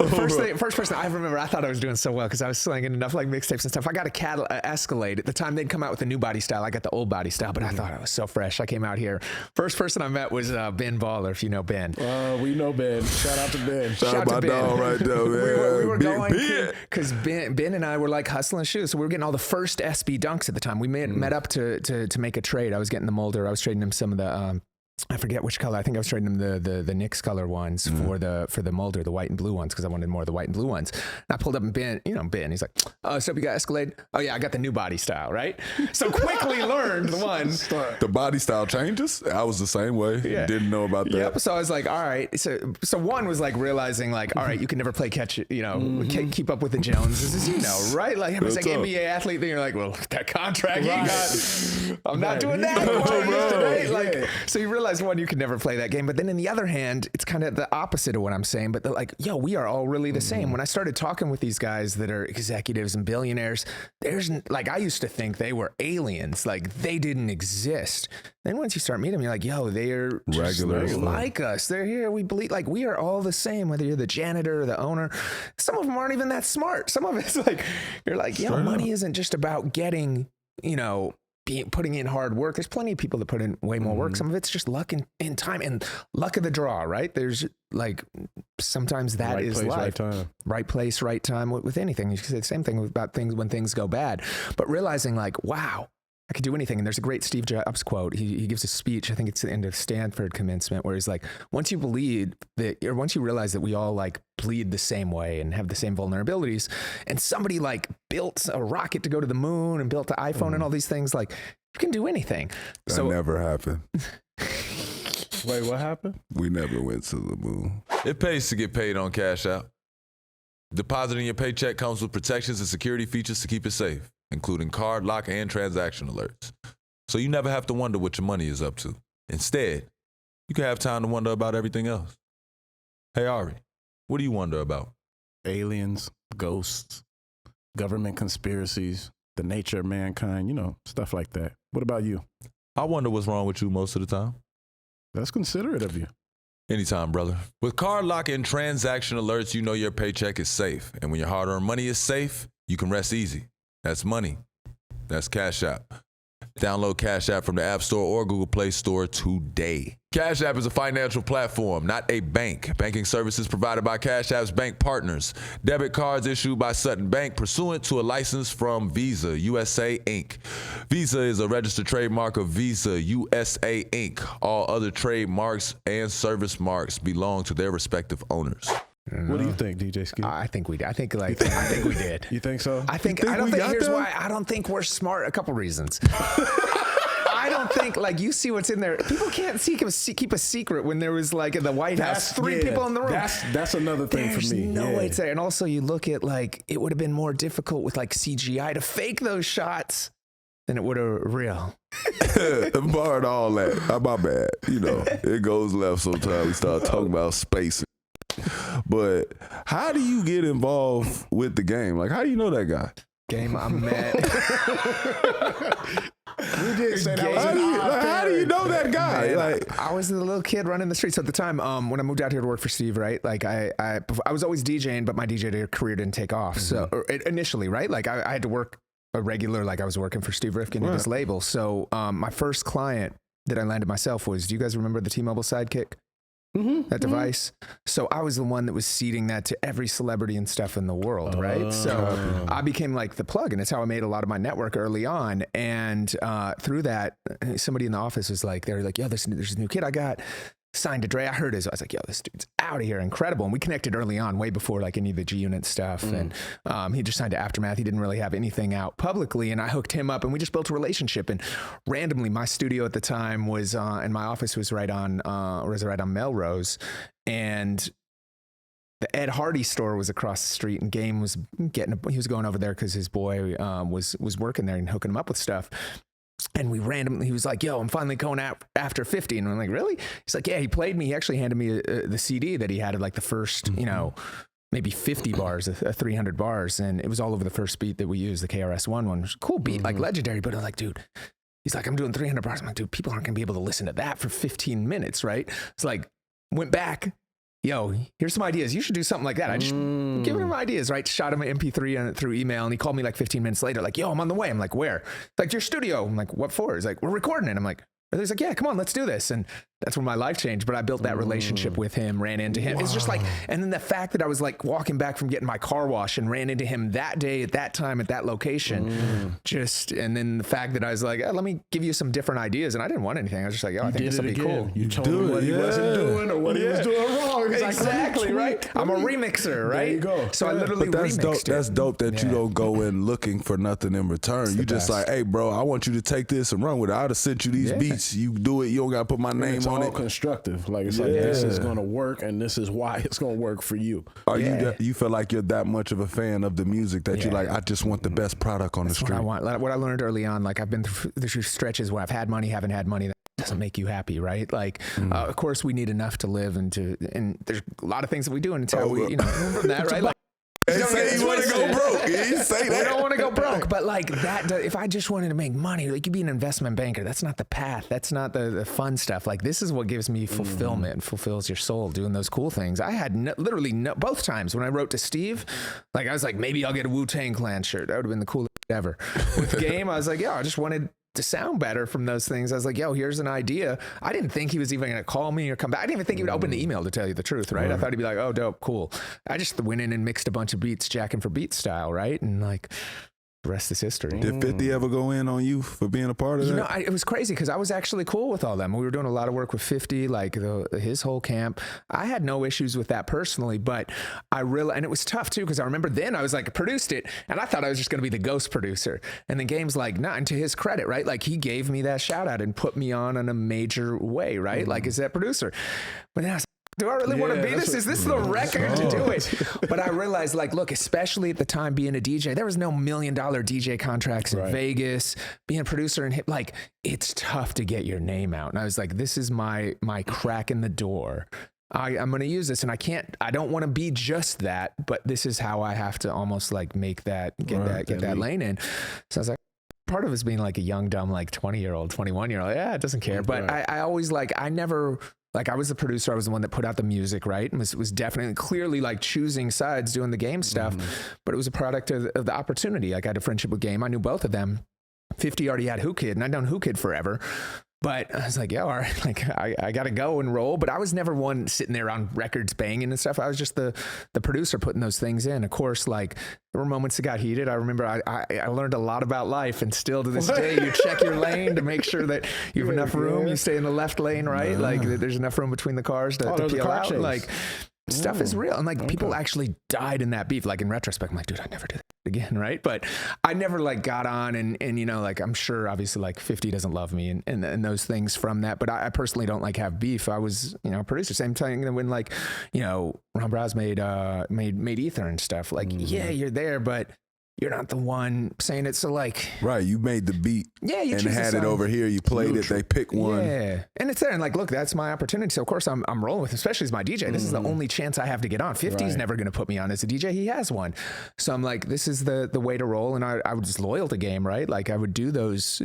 First person I remember, I thought I was doing so well because I was slinging enough like mixtapes and stuff. I got a Escalade. At the time, they'd come out with the new body style. I got the old body style, but I thought I was so fresh. I came out here. First person I met was Ben Baller, if you know Ben. We know Ben. Shout out to Ben. Shout out to my dog right there, man. We were going because Ben and I were like hustling shoes, so we were getting all the first SB Dunks at the time. We met up to make a trade. I was getting the Molder. I was trading him some of the I forget which color. I think I was trading him the Knicks color ones for the Molder, the white and blue ones, because I wanted more of the white and blue ones. And I pulled up and Ben, he's like, "Oh, so you got Escalade? Oh yeah, I got the new body style, right?" So quickly learned the body style changes. I was the same way. Yeah. Didn't know about that. Yep. So I was like, all right. So one was like realizing like, all right, you can never play catch. Keep up with the Joneses, right? Like, if it's like NBA athlete, then you're like, well, that contract you got, I'm not doing that today. So you realize, one, you could never play that game. But then on the other hand, it's kind of the opposite of what I'm saying. But they're like, yo, we are all really the same. When I started talking with these guys that are executives and billionaires, I used to think they were aliens. Like, they didn't exist. Then once you start meeting them, you're like, yo, they're regulars like us. They're here. We believe, like, we are all the same, whether you're the janitor or the owner. Some of them aren't even that smart. Some of it's like, you're like, money isn't just about getting, putting in hard work. There's plenty of people that put in way more work. Some of it's just luck and time and luck of the draw, right? There's like, sometimes that right is place, life. Right time. Right place, right time with anything. You can say the same thing about things when things go bad. But realizing like, wow, I could do anything. And there's a great Steve Jobs quote. He gives a speech, I think it's the end of Stanford commencement, where he's like, once you realize that we all like bleed the same way and have the same vulnerabilities, and somebody like built a rocket to go to the moon and built the iPhone and all these things, like, you can do anything. That never happened. Wait, what happened? We never went to the moon. It pays to get paid on Cash App. Depositing your paycheck comes with protections and security features to keep it safe, including card lock and transaction alerts. So you never have to wonder what your money is up to. Instead, you can have time to wonder about everything else. Hey, Ahrii, what do you wonder about? Aliens, ghosts, government conspiracies, the nature of mankind, stuff like that. What about you? I wonder what's wrong with you most of the time. That's considerate of you. Anytime, brother. With card lock and transaction alerts, you know your paycheck is safe. And when your hard-earned money is safe, you can rest easy. That's money. That's Cash App. Download Cash App from the App Store or Google Play Store today. Cash App is a financial platform, not a bank. Banking services provided by Cash App's bank partners. Debit cards issued by Sutton Bank pursuant to a license from Visa USA Inc. Visa is a registered trademark of Visa USA Inc. All other trademarks and service marks belong to their respective owners. What do you think, DJ Skee? I think we did. I think we did. You think so? I don't think we're smart. A couple reasons. I don't think, like, you see what's in there. People can't keep a secret when there was, like, in the White House, three people in the room. That's another thing There's for me. no way it's there. And also you look at, like, it would have been more difficult with, like, CGI to fake those shots than it would have real. Barred all that. My bad. You know, it goes left sometimes. We start talking about space. But how do you get involved with the game? Like, how do you know that guy? Game I met. We did say that was how do you know that guy? Man, like, I was the little kid running the streets at the time. When I moved out here to work for Steve, right? Like I was always DJing, but my DJ career didn't take off. So initially, right? Like I had to work a regular, like I was working for Steve Rifkind at his label. So my first client that I landed myself was, do you guys remember the T-Mobile Sidekick? That device. So I was the one that was seeding that to every celebrity and stuff in the world, right? So I became like the plug, and it's how I made a lot of my network early on. And through that, somebody in the office was like, they're like, yo, there's this new kid I got signed to Dre. I heard his. I was like, yo, this dude's out of here, incredible. And we connected early on, way before like any of the G-Unit stuff. And he just signed to Aftermath. He didn't really have anything out publicly, and I hooked him up, and we just built a relationship. And randomly, my studio at the time was, and my office was right on Melrose, and the Ed Hardy store was across the street, and Game was he was going over there because his boy was working there and hooking him up with stuff. And he was like, yo, I'm finally going out after 50. And I'm like, really? He's like, yeah, he played me. He actually handed me the CD that he had at like the first, you know, maybe 50 bars, 300 bars. And it was all over the first beat that we used, the KRS-One one. It was a cool beat, like legendary. But I'm like, dude, he's like, I'm doing 300 bars. I'm like, dude, people aren't going to be able to listen to that for 15 minutes, right? It's like, went back. Yo, here's some ideas. You should do something like that. I just giving him ideas, right? Shot him an MP3 through email, and he called me like 15 minutes later, like, yo, I'm on the way. I'm like, where? Like, your studio. I'm like, what for? He's like, we're recording it. I'm like, he's like, yeah, come on, let's do this. And that's when my life changed. But I built that relationship with him, ran into him. It's just like, and then the fact that I was like walking back from getting my car washed and ran into him that day at that time at that location, and then the fact that I was like, let me give you some different ideas. And I didn't want anything. I was just like, yo, I think this will be cool. You told him what he wasn't doing or what he was doing wrong. He's exactly, like, right? I'm a remixer, right? There you go. So I literally remixed it. That's dope that you don't go in looking for nothing in return. You just like, hey, bro, I want you to take this and run with it. I would have sent you these beats. You do it. You don't got to put my name on it. It's all constructive. Like, it's like, this is going to work, and this is why it's going to work for you. You feel like you're that much of a fan of the music that you're like, I just want the best product on the street. What I learned early on, like I've been through stretches where I've had money, haven't had money. That doesn't make you happy, right? Like, of course we need enough to live, and there's a lot of things that we do, and it's how we, you know, from that, right? Like, They say you want to go broke. He say that. We don't want to go broke, but like that, if I just wanted to make money, like you'd be an investment banker. That's not the path. That's not the fun stuff. Like, this is what gives me fulfillment, fulfills your soul, doing those cool things. I had literally both times when I wrote to Steve, like I was like, maybe I'll get a Wu-Tang Clan shirt. That would have been the coolest ever. With Game, I was like, I just wanted to sound better from those things. I was like, yo, here's an idea. I didn't think he was even going to call me or come back. I didn't even think he would open the email, to tell you the truth, right? I thought he'd be like, oh, dope, cool. I just went in and mixed a bunch of beats, jacking for beat style, right? And like, the rest is history. Did 50 ever go in on you for being a part of that? You know, it was crazy because I was actually cool with all them. We were doing a lot of work with 50, like his whole camp. I had no issues with that personally, but and it was tough too because I remember then I was like, produced it, and I thought I was just going to be the ghost producer. And then Game's like, nah, and to his credit, right? Like, he gave me that shout out and put me on in a major way, right? Like, as that producer. But then I was, do I really want to be this? Is this the record to do it? But I realized, like, look, especially at the time being a DJ, there was no $1 million DJ contracts in Vegas. Being a producer and like, it's tough to get your name out. And I was like, this is my crack in the door. I'm going to use this, and I don't want to be just that, but this is how I have to almost like make that, get that lane in. So I was like, part of it's being like a young, dumb, like 20-year-old, 21-year-old. Yeah, it doesn't care. But I always like, I never, like, I was the producer. I was the one that put out the music, right? And was definitely clearly like choosing sides, doing the Game stuff. But it was a product of the opportunity. Like, I had a friendship with Game. I knew both of them. 50 already had Who Kid, and I'd known Who Kid forever. But I was like, all right, like I got to go and roll. But I was never one sitting there on records banging and stuff. I was just the producer putting those things in. Of course, like, there were moments that got heated. I remember I learned a lot about life, and still to this day, you check your lane to make sure that you have enough room. You stay in the left lane, right? Like, there's enough room between the cars to peel out. Like, stuff is real. And like people actually died in that beef. Like in retrospect, I'm like, dude, I'd never do that again. Right. But I never like got on and, you know, like I'm sure obviously like 50 doesn't love me and those things from that. But I personally don't like have beef. I was, you know, a producer, same time when like, you know, Ron Browse made Ether and stuff. Like, yeah, you're there, but you're not the one saying it. So like, right, you made the beat, yeah, you and had it over here. You played it. They pick one, yeah, and it's there. And like, look, that's my opportunity. So of course I'm rolling with, especially as my DJ. This is the only chance I have to get on. 50's never going to put me on as a DJ. He has one. So I'm like, this is the way to roll. And I was loyal to game, right? Like I would do those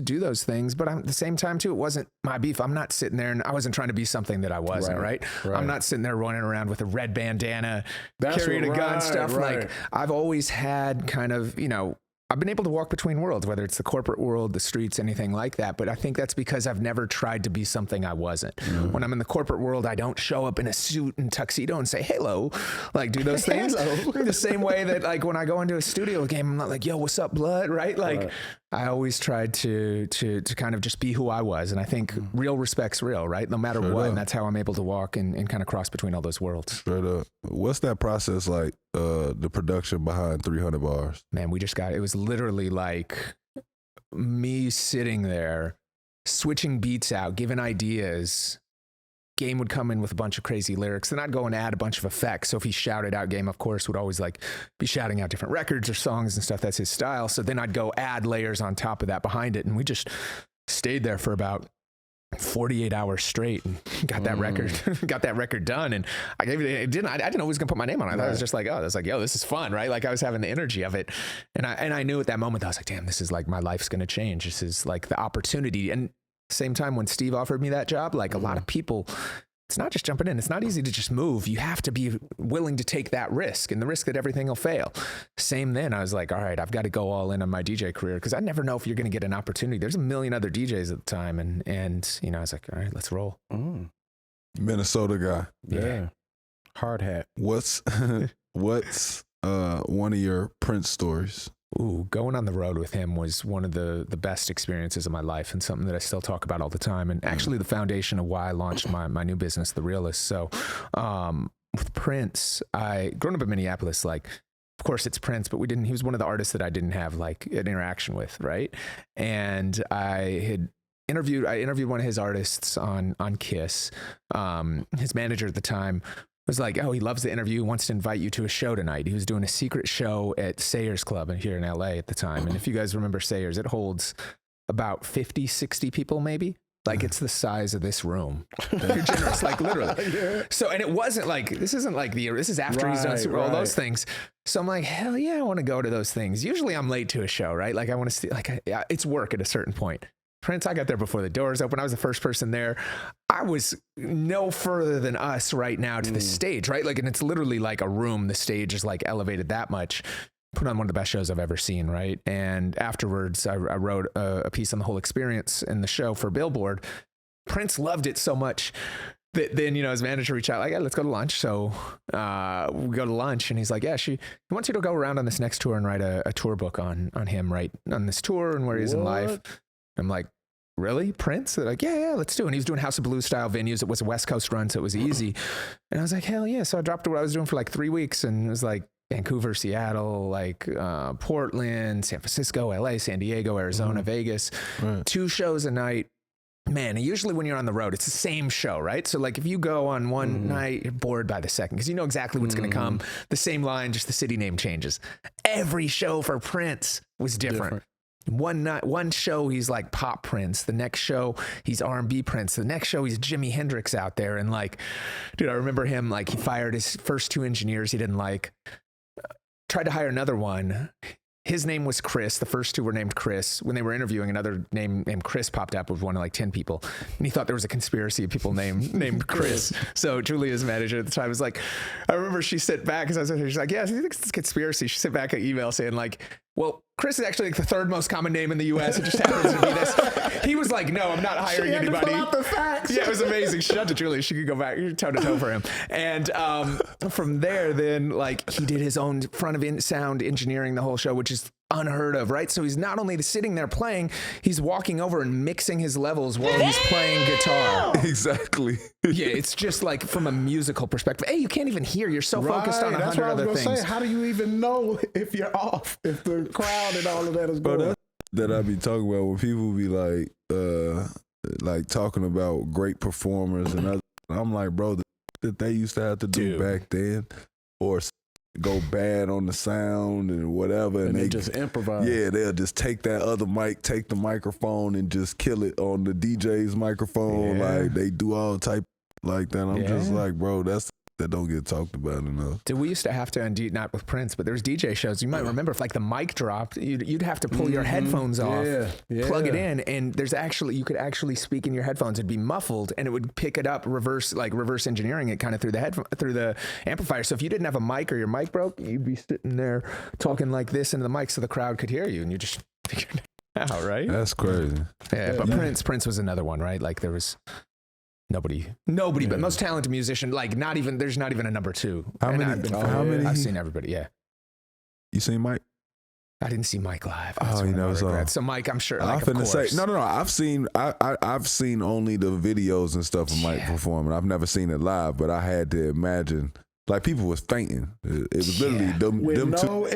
things, but at the same time too, it wasn't my beef. I'm not sitting there and I wasn't trying to be something that I wasn't. Right. I'm not sitting there running around with a red bandana, carrying a gun, stuff. Like I've always had kind of, you know, I've been able to walk between worlds, whether it's the corporate world, the streets, anything like that. But I think that's because I've never tried to be something I wasn't. When I'm in the corporate world, I don't show up in a suit and tuxedo and say, hello, like do those things. The same way that like when I go into a studio game, I'm not like, yo, what's up, blood? Right? Like I always tried to kind of just be who I was. And I think real respect's real, right? No matter what. And that's how I'm able to walk and kind of cross between all those worlds. Straight up. What's that process like, the production behind 300 Bars? Man, it was literally like me sitting there, switching beats out, giving ideas. Game would come in with a bunch of crazy lyrics. Then I'd go and add a bunch of effects. So if he shouted out, Game, of course, would always like be shouting out different records or songs and stuff. That's his style. So then I'd go add layers on top of that behind it. And we just stayed there for about 48 hours straight and got that record done. And I didn't know who was gonna put my name on it. I thought it was just like, oh, that's like, yo, this is fun, right? Like I was having the energy of it. And I knew at that moment, I was like, damn, this is like my life's gonna change. This is like the opportunity. And same time when Steve offered me that job, like a lot of people, it's not just jumping in. It's not easy to just move. You have to be willing to take that risk and the risk that everything will fail. Same then, I was like, all right, I've got to go all in on my DJ career because I never know if you're going to get an opportunity. There's a million other DJs at the time. And you know, I was like, all right, let's roll. Minnesota guy. Yeah. Hard hat. What's one of your Prince stories? Ooh, going on the road with him was one of the best experiences of my life and something that I still talk about all the time. And actually the foundation of why I launched my new business, The Realist. So with Prince, growing up in Minneapolis, like, of course it's Prince, but he was one of the artists that I didn't have like an interaction with, right? And I interviewed one of his artists on Kiss. His manager at the time was like, oh, he loves the interview, wants to invite you to a show tonight. He was doing a secret show at Sayers Club here in LA at the time. And if you guys remember Sayers, it holds about 50, 60 people maybe. Like it's the size of this room. You're generous, like literally. So, and it wasn't like, this is after he's done Super Bowl, all those things. So I'm like, hell yeah, I want to go to those things. Usually I'm late to a show, right? Like I want to see, it's work at a certain point. Prince, I got there before the doors opened. I was the first person there. I was no further than us right now to the stage, right? Like, and it's literally like a room. The stage is like elevated that much. Put on one of the best shows I've ever seen, right? And afterwards, I wrote a piece on the whole experience in the show for Billboard. Prince loved it so much that then, you know, his manager reached out like, yeah, let's go to lunch. So we go to lunch and he's like, yeah, he wants you to go around on this next tour and write a tour book on him, right? On this tour and where he is in life. I'm like, really? Prince? They're like, yeah, let's do it. And he was doing House of Blues style venues. It was a West Coast run, so it was easy. And I was like, hell yeah. So I dropped what I was doing for like 3 weeks and it was like Vancouver, Seattle, like Portland, San Francisco, LA, San Diego, Arizona, Vegas, 2 shows a night. Man, and usually when you're on the road, it's the same show, right? So like if you go on one night, you're bored by the second because you know exactly what's going to come. The same line, just the city name changes. Every show for Prince was different. One show he's like pop Prince. The next show he's R&B Prince. The next show he's Jimi Hendrix out there. And like, dude, I remember him like he fired his first 2 engineers he didn't like. Tried to hire another one. His name was Chris. The first 2 were named Chris. When they were interviewing, another name named Chris popped up with one of like 10 people. And he thought there was a conspiracy of people named Chris. So Julia's manager at the time was like, I remember she sent back, because I was with her, she's like, yeah, I think it's a conspiracy. She sent back an email saying like, well, Chris is actually like the 3rd most common name in the US. It just happens to be this. He was like, no, I'm not hiring She had anybody. to fill out the facts. Yeah, it was amazing. Shout out to Julie. She could go back toe to toe for him. And from there, then like he did his own front of sound engineering the whole show, which is unheard of, right? So he's not only sitting there playing, he's walking over and mixing his levels while he's playing guitar. Exactly. Yeah, it's just like from a musical perspective. Hey, you can't even hear. You're so focused on 100 other things. Say, how do you even know if you're off, if the crowd and all of that is going? That I be talking about when people be like talking about great performers and other. I'm like, bro, that they used to have to do back then, or go bad on the sound and whatever, and they just improvise. Yeah, they'll just take that other mic, take the microphone, and just kill it on the DJ's microphone. Yeah. Like they do all type like that. I'm just like, bro, that's that don't get talked about enough. Dude, we used to have to, and not with Prince, but there's DJ shows. You might remember if like the mic dropped, you'd have to pull your headphones off, plug it in, and you could actually speak in your headphones. It'd be muffled, and it would pick it up, reverse engineering it kind of through the amplifier. So if you didn't have a mic or your mic broke, you'd be sitting there talking like this into the mic so the crowd could hear you, and you just figured it out, right? That's crazy. Yeah, but Prince was another one, right? Like there was nobody, but most talented musician. Like there's not even a number two. How many? I've seen everybody. Yeah. You seen Mike? I didn't see Mike live. That's you never saw. So Mike, I'm sure. I'm finna say no. I've seen only the videos and stuff of Mike performing. I've never seen it live, but I had to imagine like people was fainting. It was literally them two.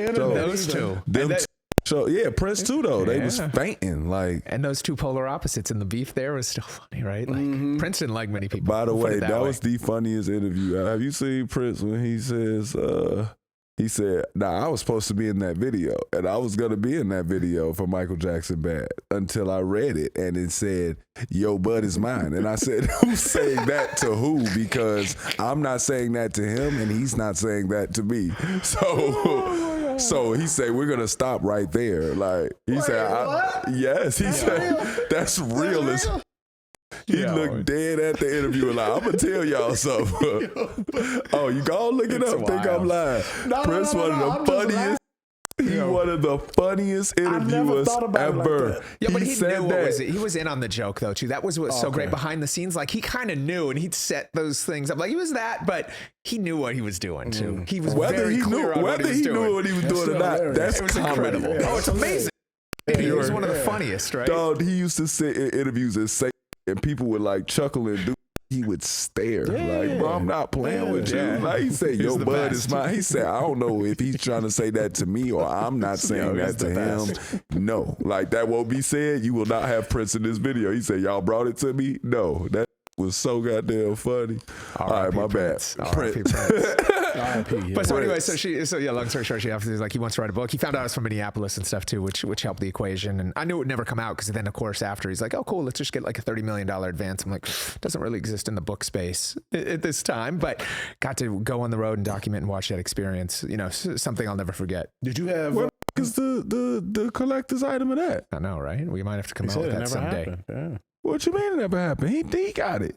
So yeah, Prince too though. They was fainting like. And those two polar opposites, and the beef there was still funny, right? Like Prince didn't like many people. By the way, that was the funniest interview. Have you seen Prince when he says? He said, I was supposed to be in that video, and I was going to be in that video for Michael Jackson Bad until I read it, and it said, yo, bud is mine. And I said, who's saying that to who? Because I'm not saying that to him, and he's not saying that to me. So he said, we're going to stop right there. Like, he said, yes, he said, that's real as He looked dead at the interview like, I'm going to tell y'all something. Oh, you go look it up, wild. Think I'm lying. Prince, one of the funniest. One of the funniest interviewers ever. Like yeah, but he knew what was it. He was in on the joke though too. That was what's so great behind the scenes. Like he kind of knew, and he'd set those things up. Like he was that, but he knew what he was doing too. He was very clear on what he was doing. Whether he knew what he was doing or not, that's incredible. Oh, it's amazing. He was one of the funniest, right? Dog, he used to sit in interviews and say, and people would like chuckle and do. He would stare like, bro, I'm not playing with you. Like he said, yo, bud is mine. He said, I don't know if he's trying to say that to me or I'm not saying that to him. No, like that won't be said. You will not have Prince in this video. He said, y'all brought it to me. No, that was so goddamn funny. All right, my bad. Prince. But so anyway, long story short, she was like, he wants to write a book. He found out I was from Minneapolis and stuff too, which helped the equation. And I knew it would never come out because then, of course, after he's like, oh, cool, let's just get like a $30 million advance. I'm like, doesn't really exist in the book space at this time, but got to go on the road and document and watch that experience. You know, something I'll never forget. Did you have? What is the collector's item of that? I know, right? We might have to come out with that someday. Yeah. What you mean it never happened? He got it.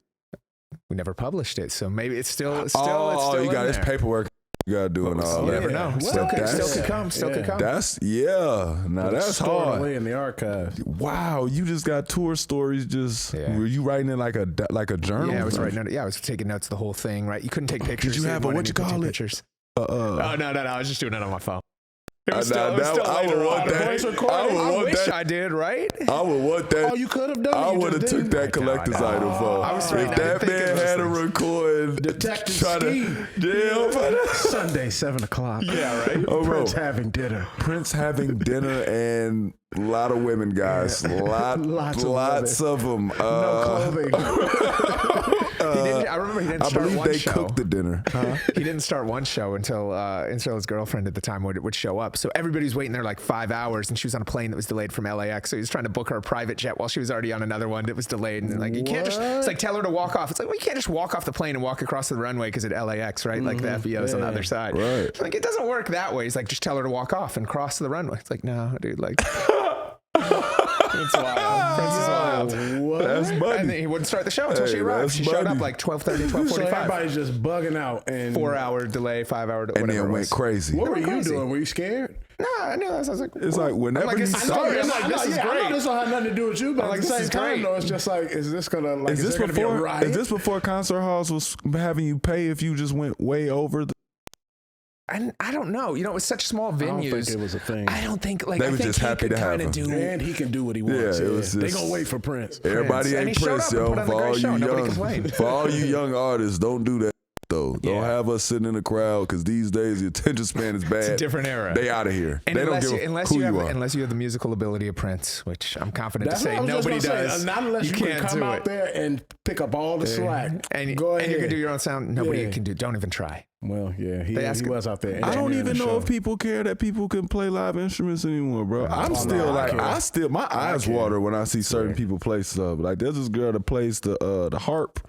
We never published it, so maybe it's still. You got his paperwork. You gotta do it all. You never know. Still could come. That's now that's hard. Away in the archives. Wow, you just got tour stories. Were you writing in like a journal? Yeah, I was writing. Yeah, I was taking notes the whole thing. Right, you couldn't take pictures. Did you have what you call it? Pictures. No. I was just doing it on my phone. It was I would want that. I wish I did, right? I would want that. Oh, you could have done it. I would have took that collector's item for. If that man had a recording, Detective Skee. Sunday, 7:00. Yeah, right. Prince having dinner. Prince having dinner and a lot of women, guys. Lots of them. No clothing. I remember he didn't start one show. I believe they cooked the dinner. He didn't start one show until his girlfriend at the time would show up. So everybody was waiting there like 5 hours, and she was on a plane that was delayed from LAX. So he was trying to book her a private jet while she was already on another one that was delayed. And like, you can't just, it's like, tell her to walk off. It's like, well, you can't just walk off the plane and walk across the runway because at LAX, right? Like the FBO's on the other side. Right. It's like, it doesn't work that way. He's like, just tell her to walk off and cross the runway. It's like, no, dude, like. It's wild. Prince is wild. What? That's money. And then he wouldn't start the show until she arrived. She showed up like 12:30, 12:45. So everybody's just bugging out. And 4 hour delay, 5 hour delay. And then went crazy. What were you doing? Were you scared? No, I know that. I was like, It's like whenever like, you this is start. great. I'm like, this is I know great. this don't have nothing to do with you, but like, at the this same is time, great. though, it's just like, is this gonna like? Is this there gonna be a before? riot? Is this before concert halls was having you pay if you just went way over? And I don't know. You know, it's such small I don't venues. think it was a thing. I don't think like They I were think just he happy could to have kinda him. do. And he can do what he wants. Yeah, it was They just- gonna wait for Prince. Everybody And ain't he showed Prince, up and yo. put on a For great all show. you Nobody young, complained. for all you young artists, don't do that. Though don't Yeah. have us sitting in the crowd because these days the attention span is bad. It's a different era. They out of here. And they don't give who you are. unless you have the musical ability of Prince, which I'm confident That's to what say I was just nobody gonna does. say. Not unless you can can't come do out it. there and pick up all the slack. And, Go ahead. and you can do your own sound. Nobody Yeah. can do. Don't even try. Well, yeah, he They was out there. I don't engineering even the know show. if people care that people can play live instruments anymore, bro. I'm no, still I like, care. my eyes care. water when I see certain people play stuff. Like there's this girl that plays the harp,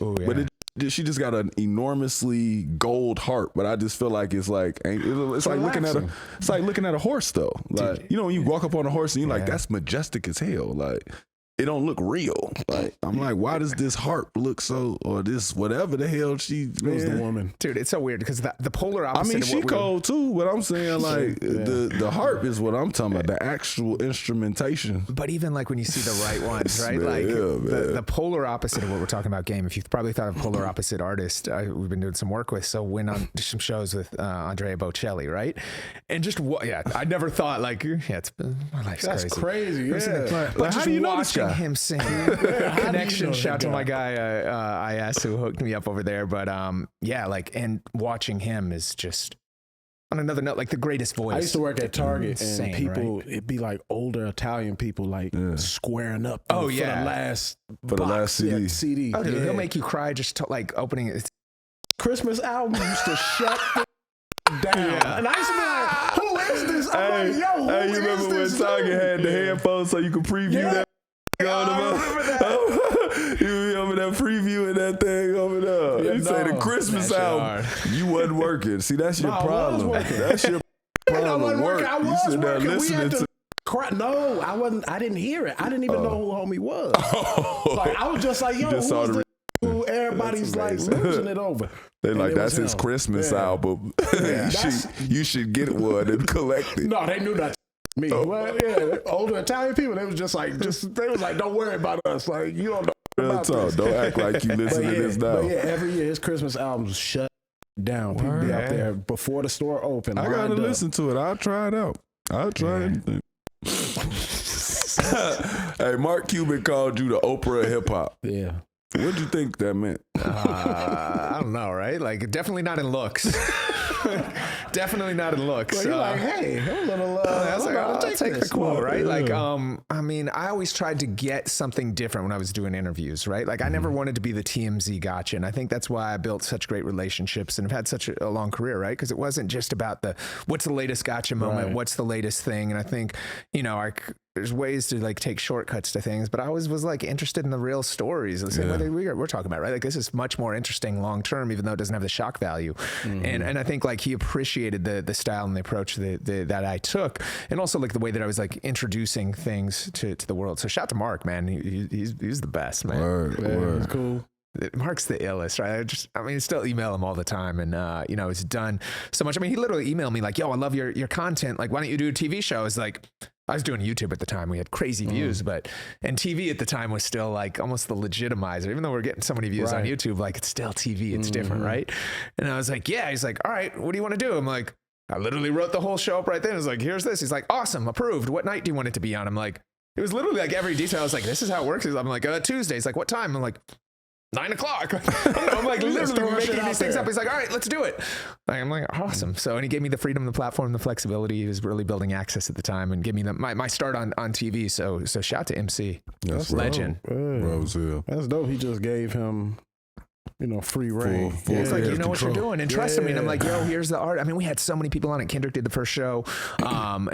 Oh, yeah. but she just got an enormously gold harp. But I just feel like it's like it's like looking at a horse though. Like you know when you walk up on a horse and you're like that's majestic as hell. Like it don't look real. Like I'm like, why does this harp look so, or this whatever the hell she was the woman? Dude, it's so weird because the polar I opposite. mean, of she what we were- cold too, but I'm saying like the harp is what I'm talking about. The actual instrumentation. But even like when you see the right ones, right? Man, Like yeah, the polar opposite of what we're talking about, game. If you've probably thought of polar opposite artist, we've been doing some work with. So went on some shows with Andrea Bocelli, right? And just I never thought like it's my life's That's crazy. Yeah. But how just do you know this watching guy? him sing, How do you connection. know Shout that to my guy? guy IS who hooked me up over there. But like and watching him is just on another note, like the greatest voice. I used to work at Target, Insane, and people, right? it'd be like older Italian people, like squaring up. Oh, for yeah. the last CD. CD. Oh, dude, Yeah. he'll make you cry just like opening it. Christmas album used to shut down, Yeah. and I used to be like, "Who is this?" I'm like, "Yo, who Hey, you is remember when this Target dude?" had the headphones so you could preview Yeah. that? I remember that. You remember that previewing that thing over there? Yeah, You say the no. Christmas That shit album. You wasn't working. See, that's your No, I was problem. working. That's your I problem. wasn't Work. working. I You was sit there working. We listening had to. to cry. No, I wasn't. I didn't hear it. I didn't even know who homie was. Like I was just like, "Yo, just saw who's the this?" Who everybody's like losing it over. They And like it that's was his him. Christmas Yeah. album. Yeah, you should get one and collect it. No, they knew that. Me, well, yeah, older Italian people. They was just like, they was like, "Don't worry about us. Like you don't know Real about talk. this." Don't act like you listen to this now. But yeah, every year his Christmas albums shut down. People be out there before the store open. I gotta lined up. listen to it. I'll try it out. I'll try anything. Hey, Mark Cuban called you the Oprah of hip hop. Yeah. What'd you think that meant? I don't know, right? Like definitely not in looks. Definitely not in looks. Well, you're like, hey, I'm a little. I was like, I'll take the this. quote, right? Yeah. Like, I mean, I always tried to get something different when I was doing interviews, right? Like, I never wanted to be the TMZ gotcha, and I think that's why I built such great relationships and have had such a long career, right? Because it wasn't just about what's the latest gotcha moment, Right. what's the latest thing, and I think, there's ways to like take shortcuts to things, but I always was like interested in the real stories, the same way that we're talking about, right? Like, this is much more interesting long term, even though it doesn't have the shock value, and I think like he appreciated the style and the approach that I took, and also like the way that I was like introducing things to the world. So shout to Mark, man. He's the best, man. Word. It's cool. Mark's the illest, right? I still email him all the time, and it's done so much. I mean, he literally emailed me like, "Yo, I love your content. Like, why don't you do a TV show?" It's like, I was doing YouTube at the time. We had crazy views, and TV at the time was still like almost the legitimizer. Even though we're getting so many views on YouTube, like it's still TV. It's different, right? And I was like, yeah. He's like, all right, what do you want to do? I'm like, I literally wrote the whole show up right then. It's like, here's this. He's like, awesome, approved. What night do you want it to be on? I'm like, it was literally like every detail. I was like, this is how it works. I'm like, Tuesday. He's like, what time? I'm like, 9 o'clock. I'm like literally making these things up. He's like, all right, let's do it. I'm like, awesome. So, and he gave me the freedom, the platform, the flexibility. He was really building access at the time and gave me my start on TV. So shout to MC. That's legend. Rose Hill. That's dope. He just gave him, free reign. Full It's like, yeah, you know what you're control. doing and trust me. And I'm like, yo, here's the art. I mean, we had so many people on it. Kendrick did the first show. And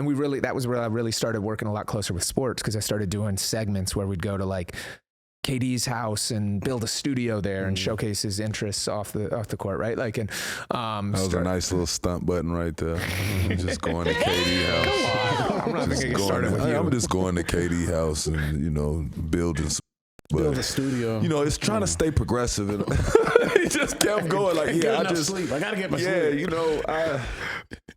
that was where I really started working a lot closer with sports, because I started doing segments where we'd go to like KD's house and build a studio there and showcase his interests off the court, right? Like, and That was a nice little stunt button right there. Just going to KD house. I'm not Just going to get going started with you. I'm just going to KD house and building some. Build But a studio. it's trying to stay progressive, and he just kept going. Like, Get yeah, I enough just sleep. I gotta get my yeah, sleep.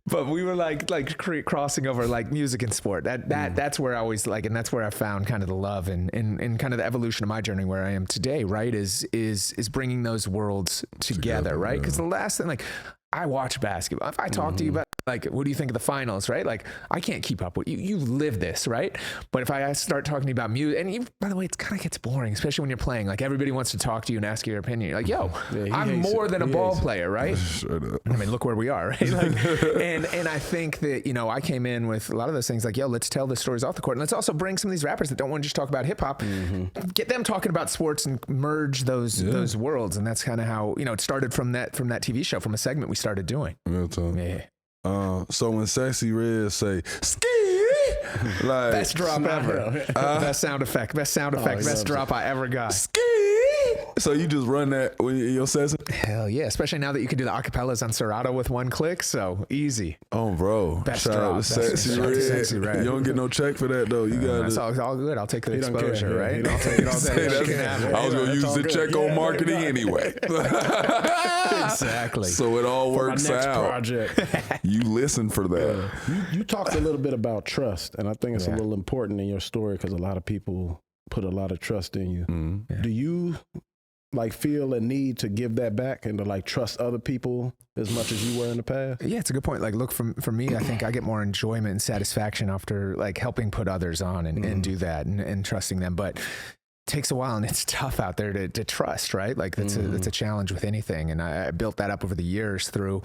But we were crossing over like music and sport. That's where I always like, and that's where I found kind of the love and kind of the evolution of my journey where I am today. Right, is bringing those worlds together. Right, because the last thing, like, I watch basketball. If I talk to you about, like, what do you think of the finals, right? Like, I can't keep up with you. You live this, right? But if I start talking to you about music, and by the way, it kind of gets boring, especially when you're playing. Like, everybody wants to talk to you and ask your opinion. You're like, yo, I'm more than a ball player, right? I mean, look where we are, right? Like, and I think that, you know, I came in with a lot of those things like, yo, let's tell the stories off the court. And let's also bring some of these rappers that don't want to just talk about hip hop, get them talking about sports and merge those worlds. And that's kind of how, you know, it started from that TV show, from a segment we started doing. Real time. Yeah. So when Sexy Red say Skee, like best drop ever, best sound effect, best drop I ever got. Skee. So you just run that when you're in your session? Hell yeah! Especially now that you can do the acapellas on Serato with one click, so easy. Oh, bro, best shout drop, out to Sexy Red. You don't get no check for that though. You got it's all good. I'll take the exposure, right? I'll take it all day. I was gonna use the check on marketing anyway. Exactly. So it all works for my next out. Project. You listen for that. You talked a little bit about trust, and I think it's a little important in your story because a lot of people put a lot of trust in you. Mm-hmm. Do you like feel a need to give that back and to like trust other people as much as you were in the past? Yeah, it's a good point. Like, look, for me, I think I get more enjoyment and satisfaction after like helping put others on and do that and trusting them. But takes a while and it's tough out there to trust, right? Like that's a challenge with anything. And I built that up over the years through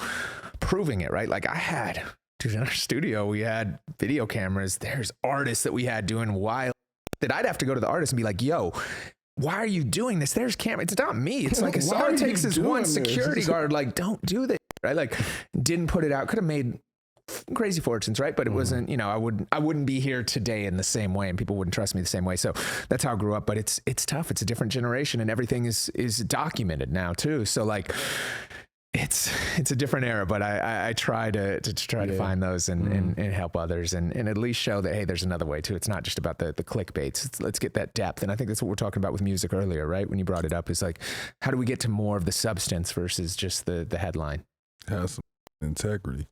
proving it, right? Like in our studio, we had video cameras. There's artists that we had doing wild that I'd have to go to the artist and be like, yo, why are you doing this? There's camera. It's not me. It's like, all it takes is one security guard. Like, don't do this, right? Like, didn't put it out. Could have made crazy fortunes, right? But it wasn't, you know, I wouldn't be here today in the same way, and people wouldn't trust me the same way. So that's how I grew up. But it's tough. It's a different generation, and everything is documented now too. So like, it's a different era, but I try to find those and help others and at least show that, hey, there's another way too. It's not just about the clickbaits. Let's get that depth. And I think that's what we're talking about with music earlier, right? When you brought it up, is like, how do we get to more of the substance versus just the headline? Have some integrity.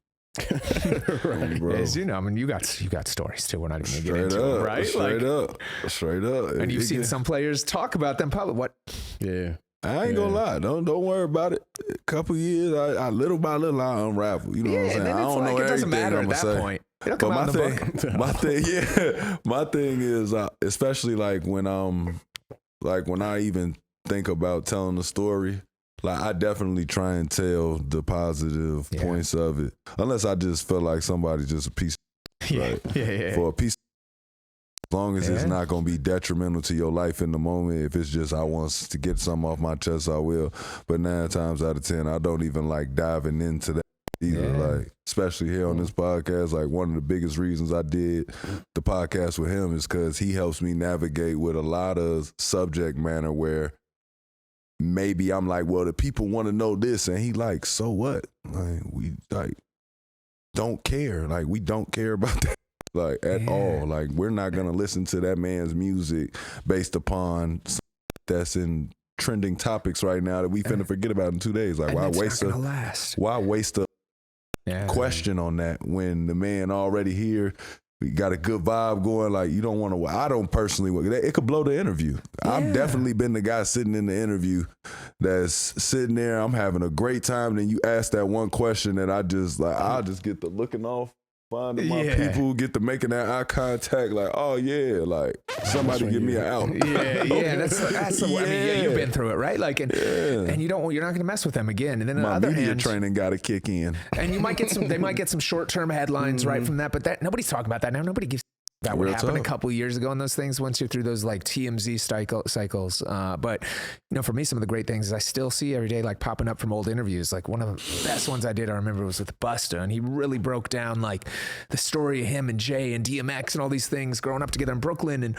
Right. Bro. As you know, I mean, you got stories too. We're not even gonna get Straight into up, them, right? Straight up. And you've seen some players talk about them public. What? Yeah. I ain't gonna lie. Don't worry about it. A couple years, I little by little, I unravel. You know what I'm saying? I don't know it doesn't everything matter I'm at gonna that say. point. It'll come out in the book. My thing is, especially like when I even think about telling a story, like I definitely try and tell the positive points of it, unless I just feel like somebody's just a piece. Yeah. For a piece. As long as it's not going to be detrimental to your life in the moment, if it's just I want to get something off my chest, I will. But 9 times out of 10, I don't even like diving into that either. Like, especially here on this podcast, like one of the biggest reasons I did the podcast with him is because he helps me navigate with a lot of subject matter where maybe I'm like, well, the people want to know this, and he like, so what? Like, we like don't care. Like, we don't care about that. Like at all. Like we're not gonna listen to that man's music based upon that's in trending topics right now that we finna forget about in 2 days. Like why waste a question on that when the man already here? We got a good vibe going. Like you don't want to. I don't personally. It could blow the interview. I've definitely been the guy sitting in the interview that's sitting there. I'm having a great time. And then you ask that one question that I just like. I'll just get the looking off. Finding my people, get to making that eye contact, like, oh yeah, like somebody give me an out. That's the way. I mean, you've been through it, right? Like, and you're not going to mess with them again. And then on the other media hand, training got to kick in, and you might get some. They might get some short-term headlines right from that, but that nobody's talking about that now. Nobody gives about what happened a couple of years ago in those things once you're through those like TMZ cycles. But you know, for me, some of the great things is I still see every day like popping up from old interviews. Like one of the best ones I did, I remember, was with Busta, and he really broke down like the story of him and Jay and DMX and all these things growing up together in Brooklyn. And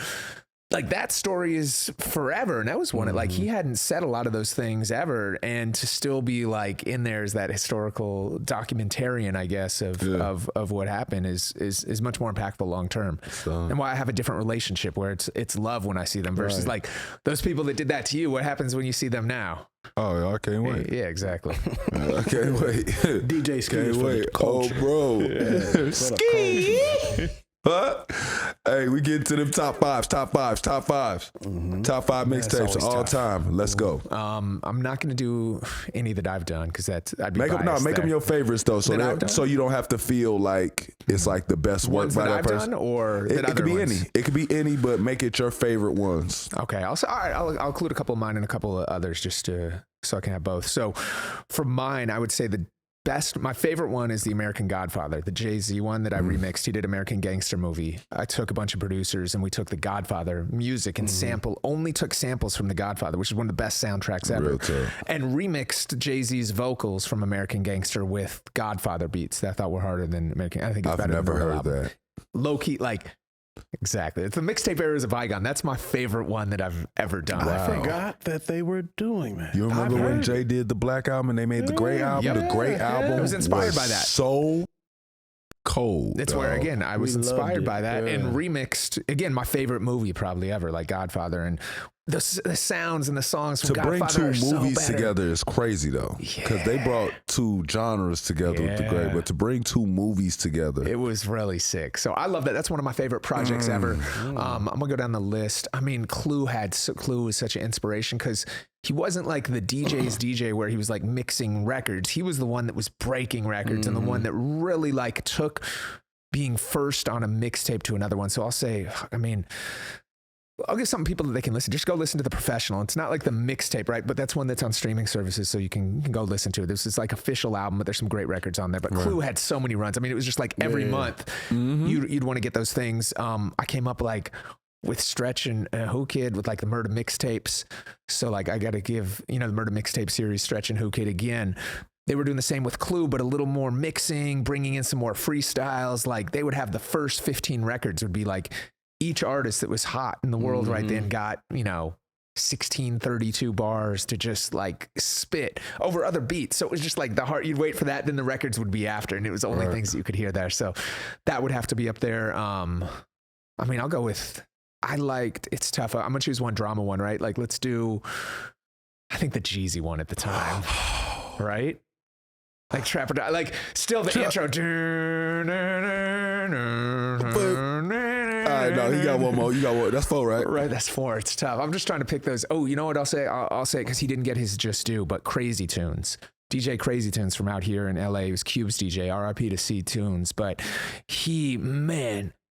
like that story is forever. And that was one, like he hadn't said a lot of those things ever. And to still be like in there as that historical documentarian, I guess, of what happened is much more impactful long term. And why I have a different relationship where it's love when I see them versus like those people that did that to you. What happens when you see them now? Oh, I can't wait. Yeah, exactly. I can't wait. DJ Skee. Can't wait. Oh, bro. Yeah, Ski. Huh? Hey, we get to them top fives. Top five mixtapes of all time. Let's go. I'm not going to do any that I've done because that's I'd be make them your favorites though, so you don't have to feel like it's like the best work ones by that I've person. done, or it could be ones? any. It could be any, but make it your favorite ones. Okay, I'll include a couple of mine and a couple of others just so I can have both. So for mine, I would say my favorite one is the American Godfather, the Jay-Z one that I remixed. He did American Gangster Movie. I took a bunch of producers and we took the Godfather music and only took samples from the Godfather, which is one of the best soundtracks ever, and remixed Jay-Z's vocals from American Gangster with Godfather beats that I thought were harder than American. I think it's I've better never than the real heard album. that. Low key, like. Exactly. It's the mixtape era is a bygone. That's my favorite one that I've ever done. I forgot that they were doing that. You remember when Jay did the Black album and they made the Gray album? Yep. The Gray album It was inspired by that. So cold. That's where, again, I was inspired by that and remixed, again, my favorite movie probably ever, like Godfather. And the sounds and the songs from Godfather bring two movies together is crazy, though. Because they brought two genres together with the Gray. But to bring two movies together. It was really sick. So I love that. That's one of my favorite projects ever. I'm going to go down the list. I mean, Clue was such an inspiration because he wasn't like the DJ's DJ where he was like mixing records. He was the one that was breaking records and the one that really like took being first on a mixtape to another one. So I'll say, I mean, I'll give some people that they can listen. Just go listen to The Professional. It's not like the mixtape, right? But that's one that's on streaming services, so you can go listen to it. This is like official album, but there's some great records on there. But Clue had so many runs. I mean, it was just like every month you'd want to get those things. I came up like with Stretch and Who Kid with like the Murder mixtapes. So like I got to give, the Murder mixtape series, Stretch and Who Kid again. They were doing the same with Clue, but a little more mixing, bringing in some more freestyles. Like they would have the first 15 records would be like each artist that was hot in the world right then got, 1632 bars to just like spit over other beats. So it was just like you'd wait for that, then the records would be after, and it was only things that you could hear there. So that would have to be up there. I mean, I'll go with, it's tough. I'm gonna choose one drama one, right? Like let's do, I think the Jeezy one at the time, right? Like Trapper, like still the intro. All right, no, he got one more. You got one. That's 4, right? Right, that's 4. It's tough. I'm just trying to pick those. Oh, you know what I'll say? I'll say it because he didn't get his just due, but Crazy Tunes. DJ Crazy Tunes from out here in LA. He was Cube's DJ. RIP to C Tunes. But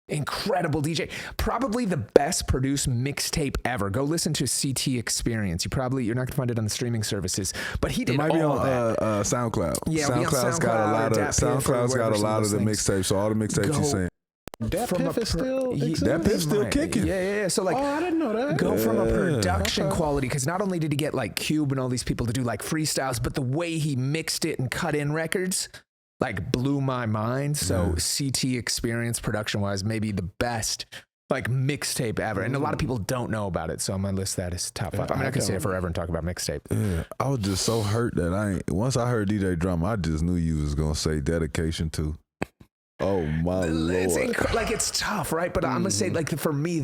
incredible DJ. Probably the best produced mixtape ever. Go listen to CT Experience. You're not going to find it on the streaming services, but he did all that. It might be on SoundCloud. Yeah, SoundCloud's got a lot of the mixtapes. So all the mixtapes you're saying. That Piff is still kicking. Yeah. So like, I didn't know that. Go from a production quality, because not only did he get like Cube and all these people to do like freestyles, but the way he mixed it and cut in records, like blew my mind. So CT Experience production wise, maybe the best like mixtape ever. And a lot of people don't know about it. So I'm going to list that as top 5. I mean, I could say it forever and talk about mixtape. Yeah. I was just so hurt that once I heard DJ Drama, I just knew you was going to say Dedication too. Oh my Lord. It's tough, right? But I'm going to say like for me,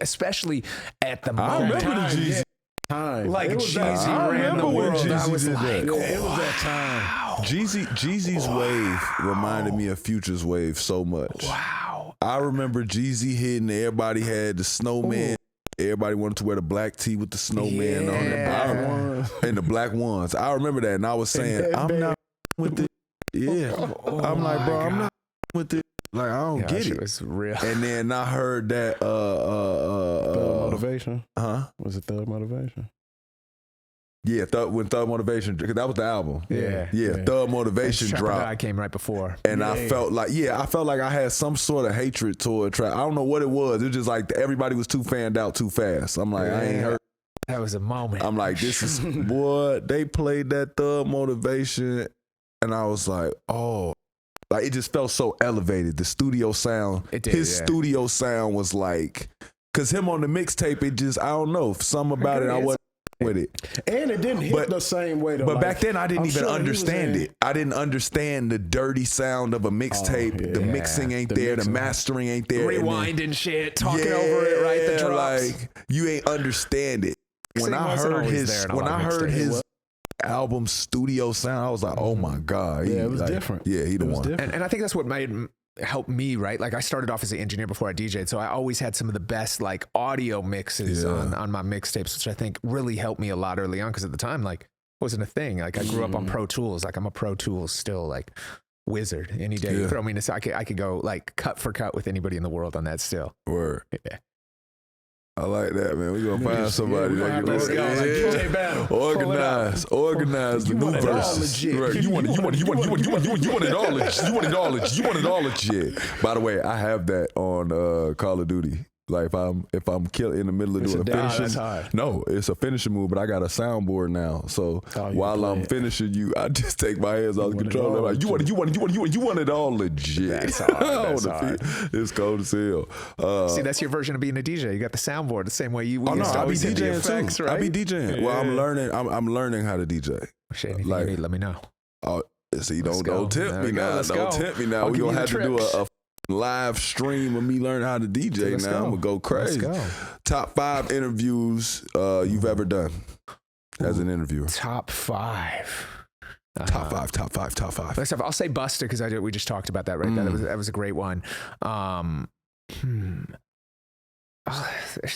especially at the moment. I remember the Jeezy time. Like Jeezy ran the world. I was like, it was that time. Jeezy's wave reminded me of Future's wave so much. Wow. I remember Jeezy hitting, everybody had the snowman. Everybody wanted to wear the black tee with the snowman on it. And the black ones. I remember that. And I was saying, I'm not with it. Yeah. I'm like, bro, I'm not with it. Like, I don't get it. It was real. And then I heard that Thug Motivation. Was it Thug Motivation? Yeah, when Thug Motivation, because that was the album. Yeah. Thug Motivation dropped. I came right before. And I felt like I had some sort of hatred toward Trap. I don't know what it was. It was just like everybody was too fanned out too fast. I'm like, I ain't heard. That was a moment. I'm like, this is, boy, they played that Thug Motivation. And I was like, oh. Like, it just felt so elevated. The studio sound, studio sound was like Cause him on the mixtape, it just, I don't know, something about it, I wasn't with it. And it didn't hit the same way though. But like, back then I didn't even sure understand it. I didn't understand the dirty sound of a mixtape. The mixing ain't there, the mastering ain't there. Rewinding shit, talking over it, right? The drops. Like you ain't understand it. When I heard his album studio sound, I was like, oh my God. Yeah, it was different. Yeah, he the one. And I think that's what helped me, right? Like I started off as an engineer before I DJ'd, so I always had some of the best like audio mixes on my mixtapes, which I think really helped me a lot early on, because at the time, like, it wasn't a thing. Like I grew up on Pro Tools. Like I'm a Pro Tools still like wizard. Any day you throw me in I could go like cut for cut with anybody in the world on that still. Word. Yeah. I like that, man. We're gonna find somebody that can organize the new verses. Right. You want it all legit. By the way, I have that on Call of Duty. Like if I'm killing in the middle of doing a finishing, no, it's a finishing move, but I got a soundboard now. So while I'm finishing you, I just take my hands off the controller. Like you want it all legit. That's hard. It's cold as hell. See, that's your version of being a DJ. You got the soundboard the same way you. I be DJing effects, too. Right? I be DJing. Well, I'm learning. I'm learning how to DJ. Anything you need, let me know. See, don't tempt me now. Don't tempt me now. We gonna have to do a live stream of me learning how to DJ now. I'm gonna go crazy. Top 5 interviews you've ever done as an interviewer. Top 5. Top five. Let's have, I'll say Busta, because we just talked about that, right? That was a great one. There's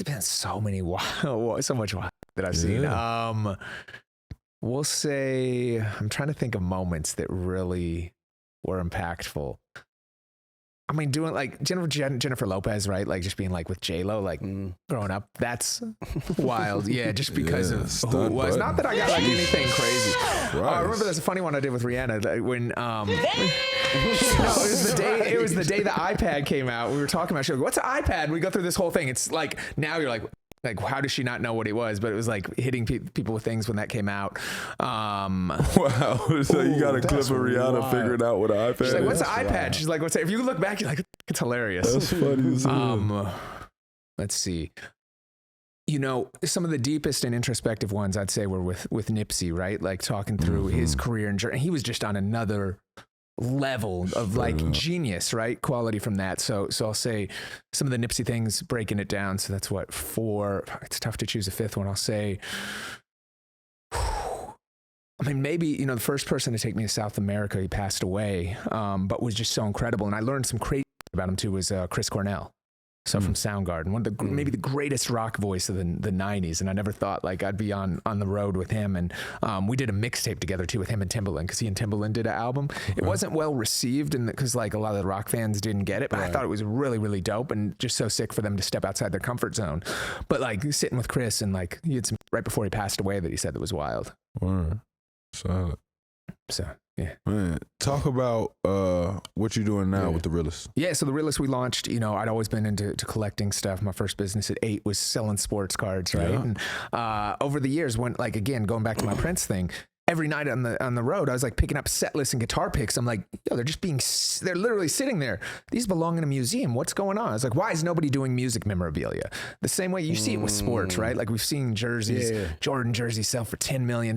been so much that I've seen. We'll say, I'm trying to think of moments that really were impactful. I mean, doing like Jennifer Lopez, right? Like just being like with J-Lo, like growing up, that's wild. Yeah, just because of who it was. Not that I got like anything crazy. I remember there's a funny one I did with Rihanna when it was the day the iPad came out. We were talking about, she was like, what's an iPad? We go through this whole thing. It's like, now you're like, how does she not know what it was? But it was like hitting people with things when that came out. Wow. So you got a clip of Rihanna figuring out what an iPad is? She's like, what's an iPad? Wild. She's like, if you look back, you're like, it's hilarious. That's funny as hell. Let's see. You know, some of the deepest and introspective ones I'd say were with Nipsey, right? Like talking through his career and journey. He was just on another level of like genius, right? Quality from that. So I'll say some of the Nipsey things, breaking it down. So that's 4. It's tough to choose a 5th one. I'll say, I mean, maybe, the first person to take me to South America, he passed away, but was just so incredible. And I learned some crazy about him too, was Chris Cornell. So from Soundgarden, one of the maybe the greatest rock voice of the 90s. And I never thought like I'd be on the road with him. And we did a mixtape together too with him and Timbaland, because he and Timbaland did an album. It wasn't well received because like a lot of the rock fans didn't get it, but I thought it was really, really dope and just so sick for them to step outside their comfort zone. But like sitting with Chris and like he had some right before he passed away that he said that was wild. Solid. So yeah, man, talk about what you're doing now with the Realist. Yeah, so the Realist we launched, I'd always been into collecting stuff. My first business at 8 was selling sports cards, right? And over the years, when like again going back to my Prince thing, every night on the road, I was like picking up set lists and guitar picks. I'm like, they're literally sitting there. These belong in a museum. What's going on? I was like, why is nobody doing music memorabilia? The same way you see it with sports, right? Like we've seen jerseys, Jordan jerseys sell for $10 million,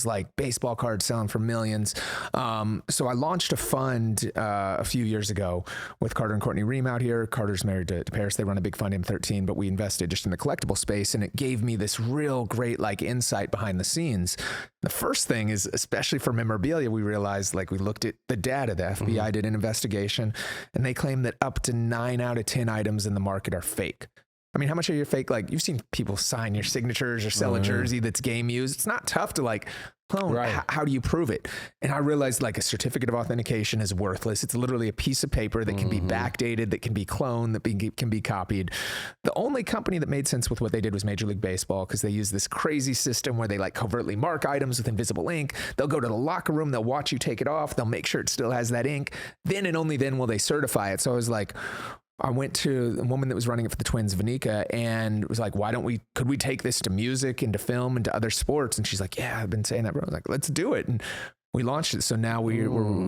like baseball cards selling for millions. So I launched a fund a few years ago with Carter and Courtney Ream out here. Carter's married to Paris. They run a big fund, M13, but we invested just in the collectible space, and it gave me this real great like insight behind the scenes. The first thing is, especially for memorabilia, we realized, like we looked at the data, the FBI did an investigation, and they claim that up to 9 out of 10 items in the market are fake. I mean, how much are your fake? Like you've seen people sign your signatures or sell a jersey that's game used. It's not tough to like clone. How do you prove it? And I realized like a certificate of authentication is worthless. It's literally a piece of paper that can be backdated, that can be cloned, that can be copied. The only company that made sense with what they did was Major League Baseball, because they use this crazy system where they like covertly mark items with invisible ink. They'll go to the locker room, they'll watch you take it off, they'll make sure it still has that ink. Then and only then will they certify it. So I was like, I went to the woman that was running it for the Twins, Vanika, and was like, could we take this to music and to film and to other sports? And she's like, yeah, I've been saying that, bro. I was like, let's do it. And we launched it. So now we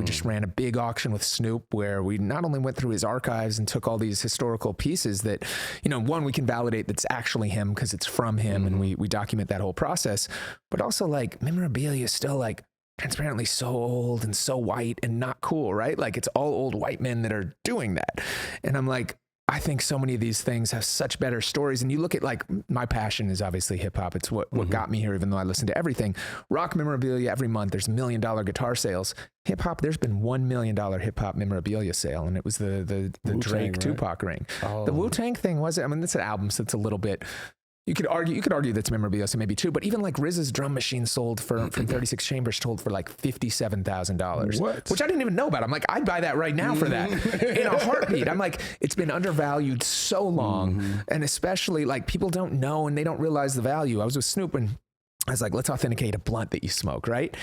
just ran a big auction with Snoop where we not only went through his archives and took all these historical pieces that, one, we can validate that's actually him because it's from him and we document that whole process, but also like memorabilia is still like transparently so old and so white and not cool, right? Like it's all old white men that are doing that. And I'm like, I think so many of these things have such better stories. And you look at like, my passion is obviously hip hop. It's what got me here, even though I listen to everything. Rock memorabilia every month, there's $1 million guitar sales. Hip hop, there's been $1 million hip hop memorabilia sale. And it was the Drake Tupac ring. Oh. The Wu-Tang thing wasn't, I mean, it's an album, so it's a little bit, you could argue that's memorabilia, so maybe too. But even like RZA's drum machine sold from 36 Chambers sold for like $57,000. What? Which I didn't even know about. I'm like, I'd buy that right now for that in a heartbeat. I'm like, it's been undervalued so long, and especially like people don't know and they don't realize the value. I was with Snoop and I was like, let's authenticate a blunt that you smoke, right?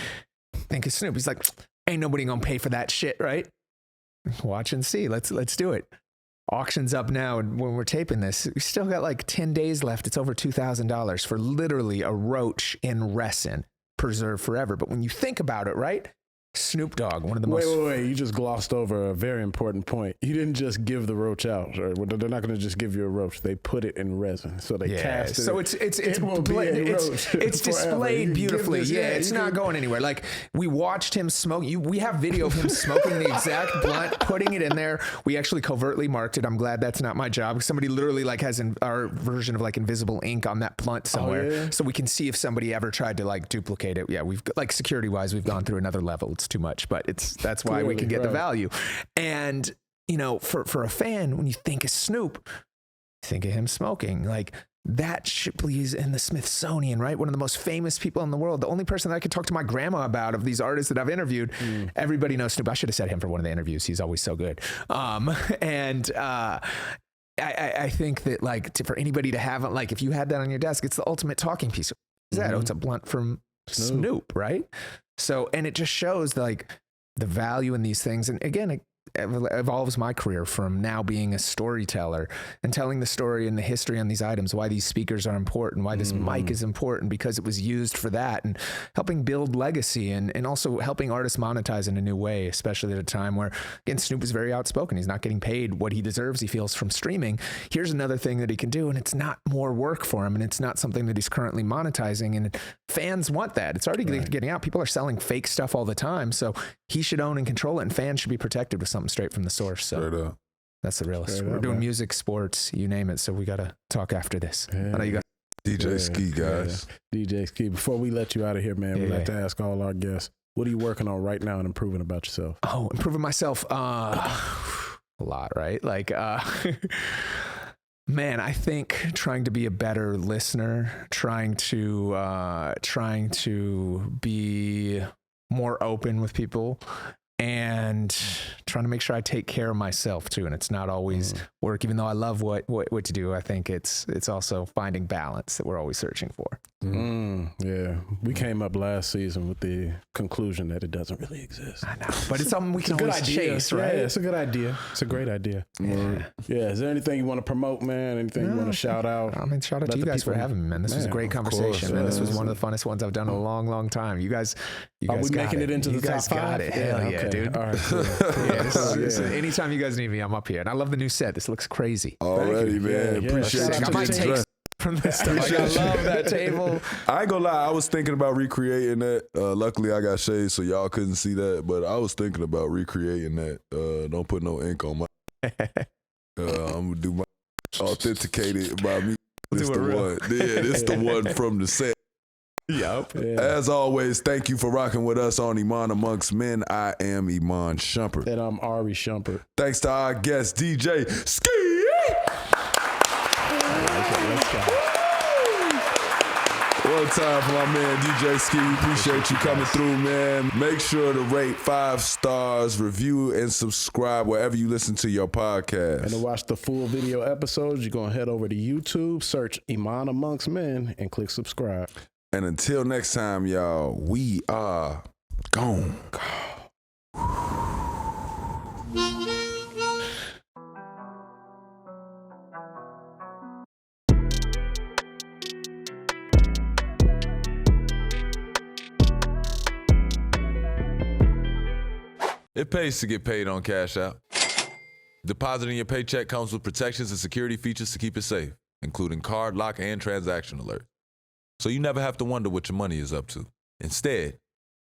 Think of Snoop. He's like, ain't nobody gonna pay for that shit, right? Watch and see. Let's do it. Auction's up now, and when we're taping this, we still got like 10 days left. It's over $2,000 for literally a roach in resin, preserved forever. But when you think about it, right? Snoop Dogg, one of the most... Wait. You just glossed over a very important point. You didn't just give the roach out. Or they're not going to just give you a roach. They put it in resin. So they cast it. So it's displayed beautifully. It's not going anywhere. Like, we watched him smoke. We have video of him smoking the exact blunt, putting it in there. We actually covertly marked it. I'm glad that's not my job. Somebody literally like has our version of like invisible ink on that blunt somewhere. Oh, yeah? So we can see if somebody ever tried to like duplicate it. Yeah, we've like security-wise, we've gone through another level. It's too much, but that's why we can get the value. And for a fan, when you think of Snoop, think of him smoking. Like that Shipley's in the Smithsonian, right? One of the most famous people in the world. The only person that I could talk to my grandma about of these artists that I've interviewed. Everybody knows Snoop. I should have said him for one of the interviews. He's always so good. I think that like for anybody to have like if you had that on your desk, it's the ultimate talking piece. What is that? Oh, it's a blunt from Snoop, right? So, and it just shows like the value in these things. And again, it evolves my career from now being a storyteller and telling the story and the history on these items, why these speakers are important, why this mic is important, because it was used for that, and helping build legacy and also helping artists monetize in a new way, especially at a time where, again, Snoop is very outspoken. He's not getting paid what he deserves, he feels, from streaming. Here's another thing that he can do, and it's not more work for him, and it's not something that he's currently monetizing, and fans want that. It's already getting out. People are selling fake stuff all the time, so he should own and control it, and fans should be protected with something straight from the source. So that's the realest. We're doing music, sports, you name it. So we got to talk after this. I know you got DJ Skee, guys. DJ Skee. Before we let you out of here, man, we like to ask all our guests, what are you working on right now and improving about yourself? Oh, improving myself. A lot, right? Like, man, I think trying to be a better listener, trying to be more open with people, and trying to make sure I take care of myself too. And it's not always work, even though I love what to do. I think it's also finding balance that we're always searching for. Yeah. We came up last season with the conclusion that it doesn't really exist. I know, but it's something we can always chase, right? Yeah, it's a good idea. It's a great idea. Yeah. Is there anything you want to promote, man? Anything you want to shout out? I mean, shout out to you guys for having me, man. This was a great conversation, man. This was one of the funnest ones I've done in a long, long time. You guys are we making it into the top 5? Got it. Hell yeah, dude. All right, cool. This is, anytime you guys need me, I'm up here. And I love the new set. This looks crazy. Already, man. Appreciate it. I might take from this stuff. Like, I love that table. I ain't gonna lie, I was thinking about recreating that. Luckily, I got shades, so y'all couldn't see that. But I was thinking about recreating that. Don't put no ink on my. I'm gonna do my authenticated by me. This the one. Yeah, this the one from the set. Yep. Yeah. As always, thank you for rocking with us on Iman Amongst Men. I am Iman Shumpert. And I'm Ahrii Shumpert. Thanks to our guest, DJ Skee. One time for my man, DJ Skee. Appreciate you coming through, man. Make sure to rate 5 stars, review, and subscribe wherever you listen to your podcast. And to watch the full video episodes, you're going to head over to YouTube, search Iman Amongst Men, and click subscribe. And until next time, y'all, we are gone. It pays to get paid on Cash App. Depositing your paycheck comes with protections and security features to keep it safe, including card lock and transaction alert. So you never have to wonder what your money is up to. Instead,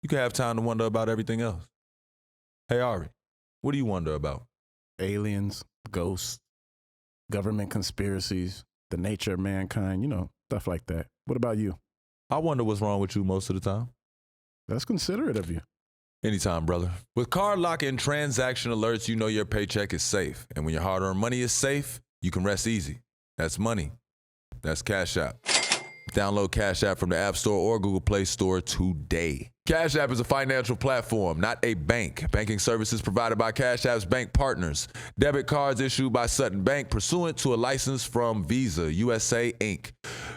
you can have time to wonder about everything else. Hey, Ahrii, what do you wonder about? Aliens, ghosts, government conspiracies, the nature of mankind, stuff like that. What about you? I wonder what's wrong with you most of the time. That's considerate of you. Anytime, brother. With card lock and transaction alerts, you know your paycheck is safe. And when your hard-earned money is safe, you can rest easy. That's money. That's Cash App. Download Cash App from the App Store or Google Play Store today. Cash App is a financial platform, not a bank. Banking services provided by Cash App's bank partners. Debit cards issued by Sutton Bank pursuant to a license from Visa USA Inc.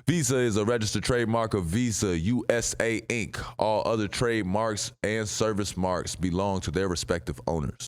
Visa is a registered trademark of Visa USA Inc. All other trademarks and service marks belong to their respective owners.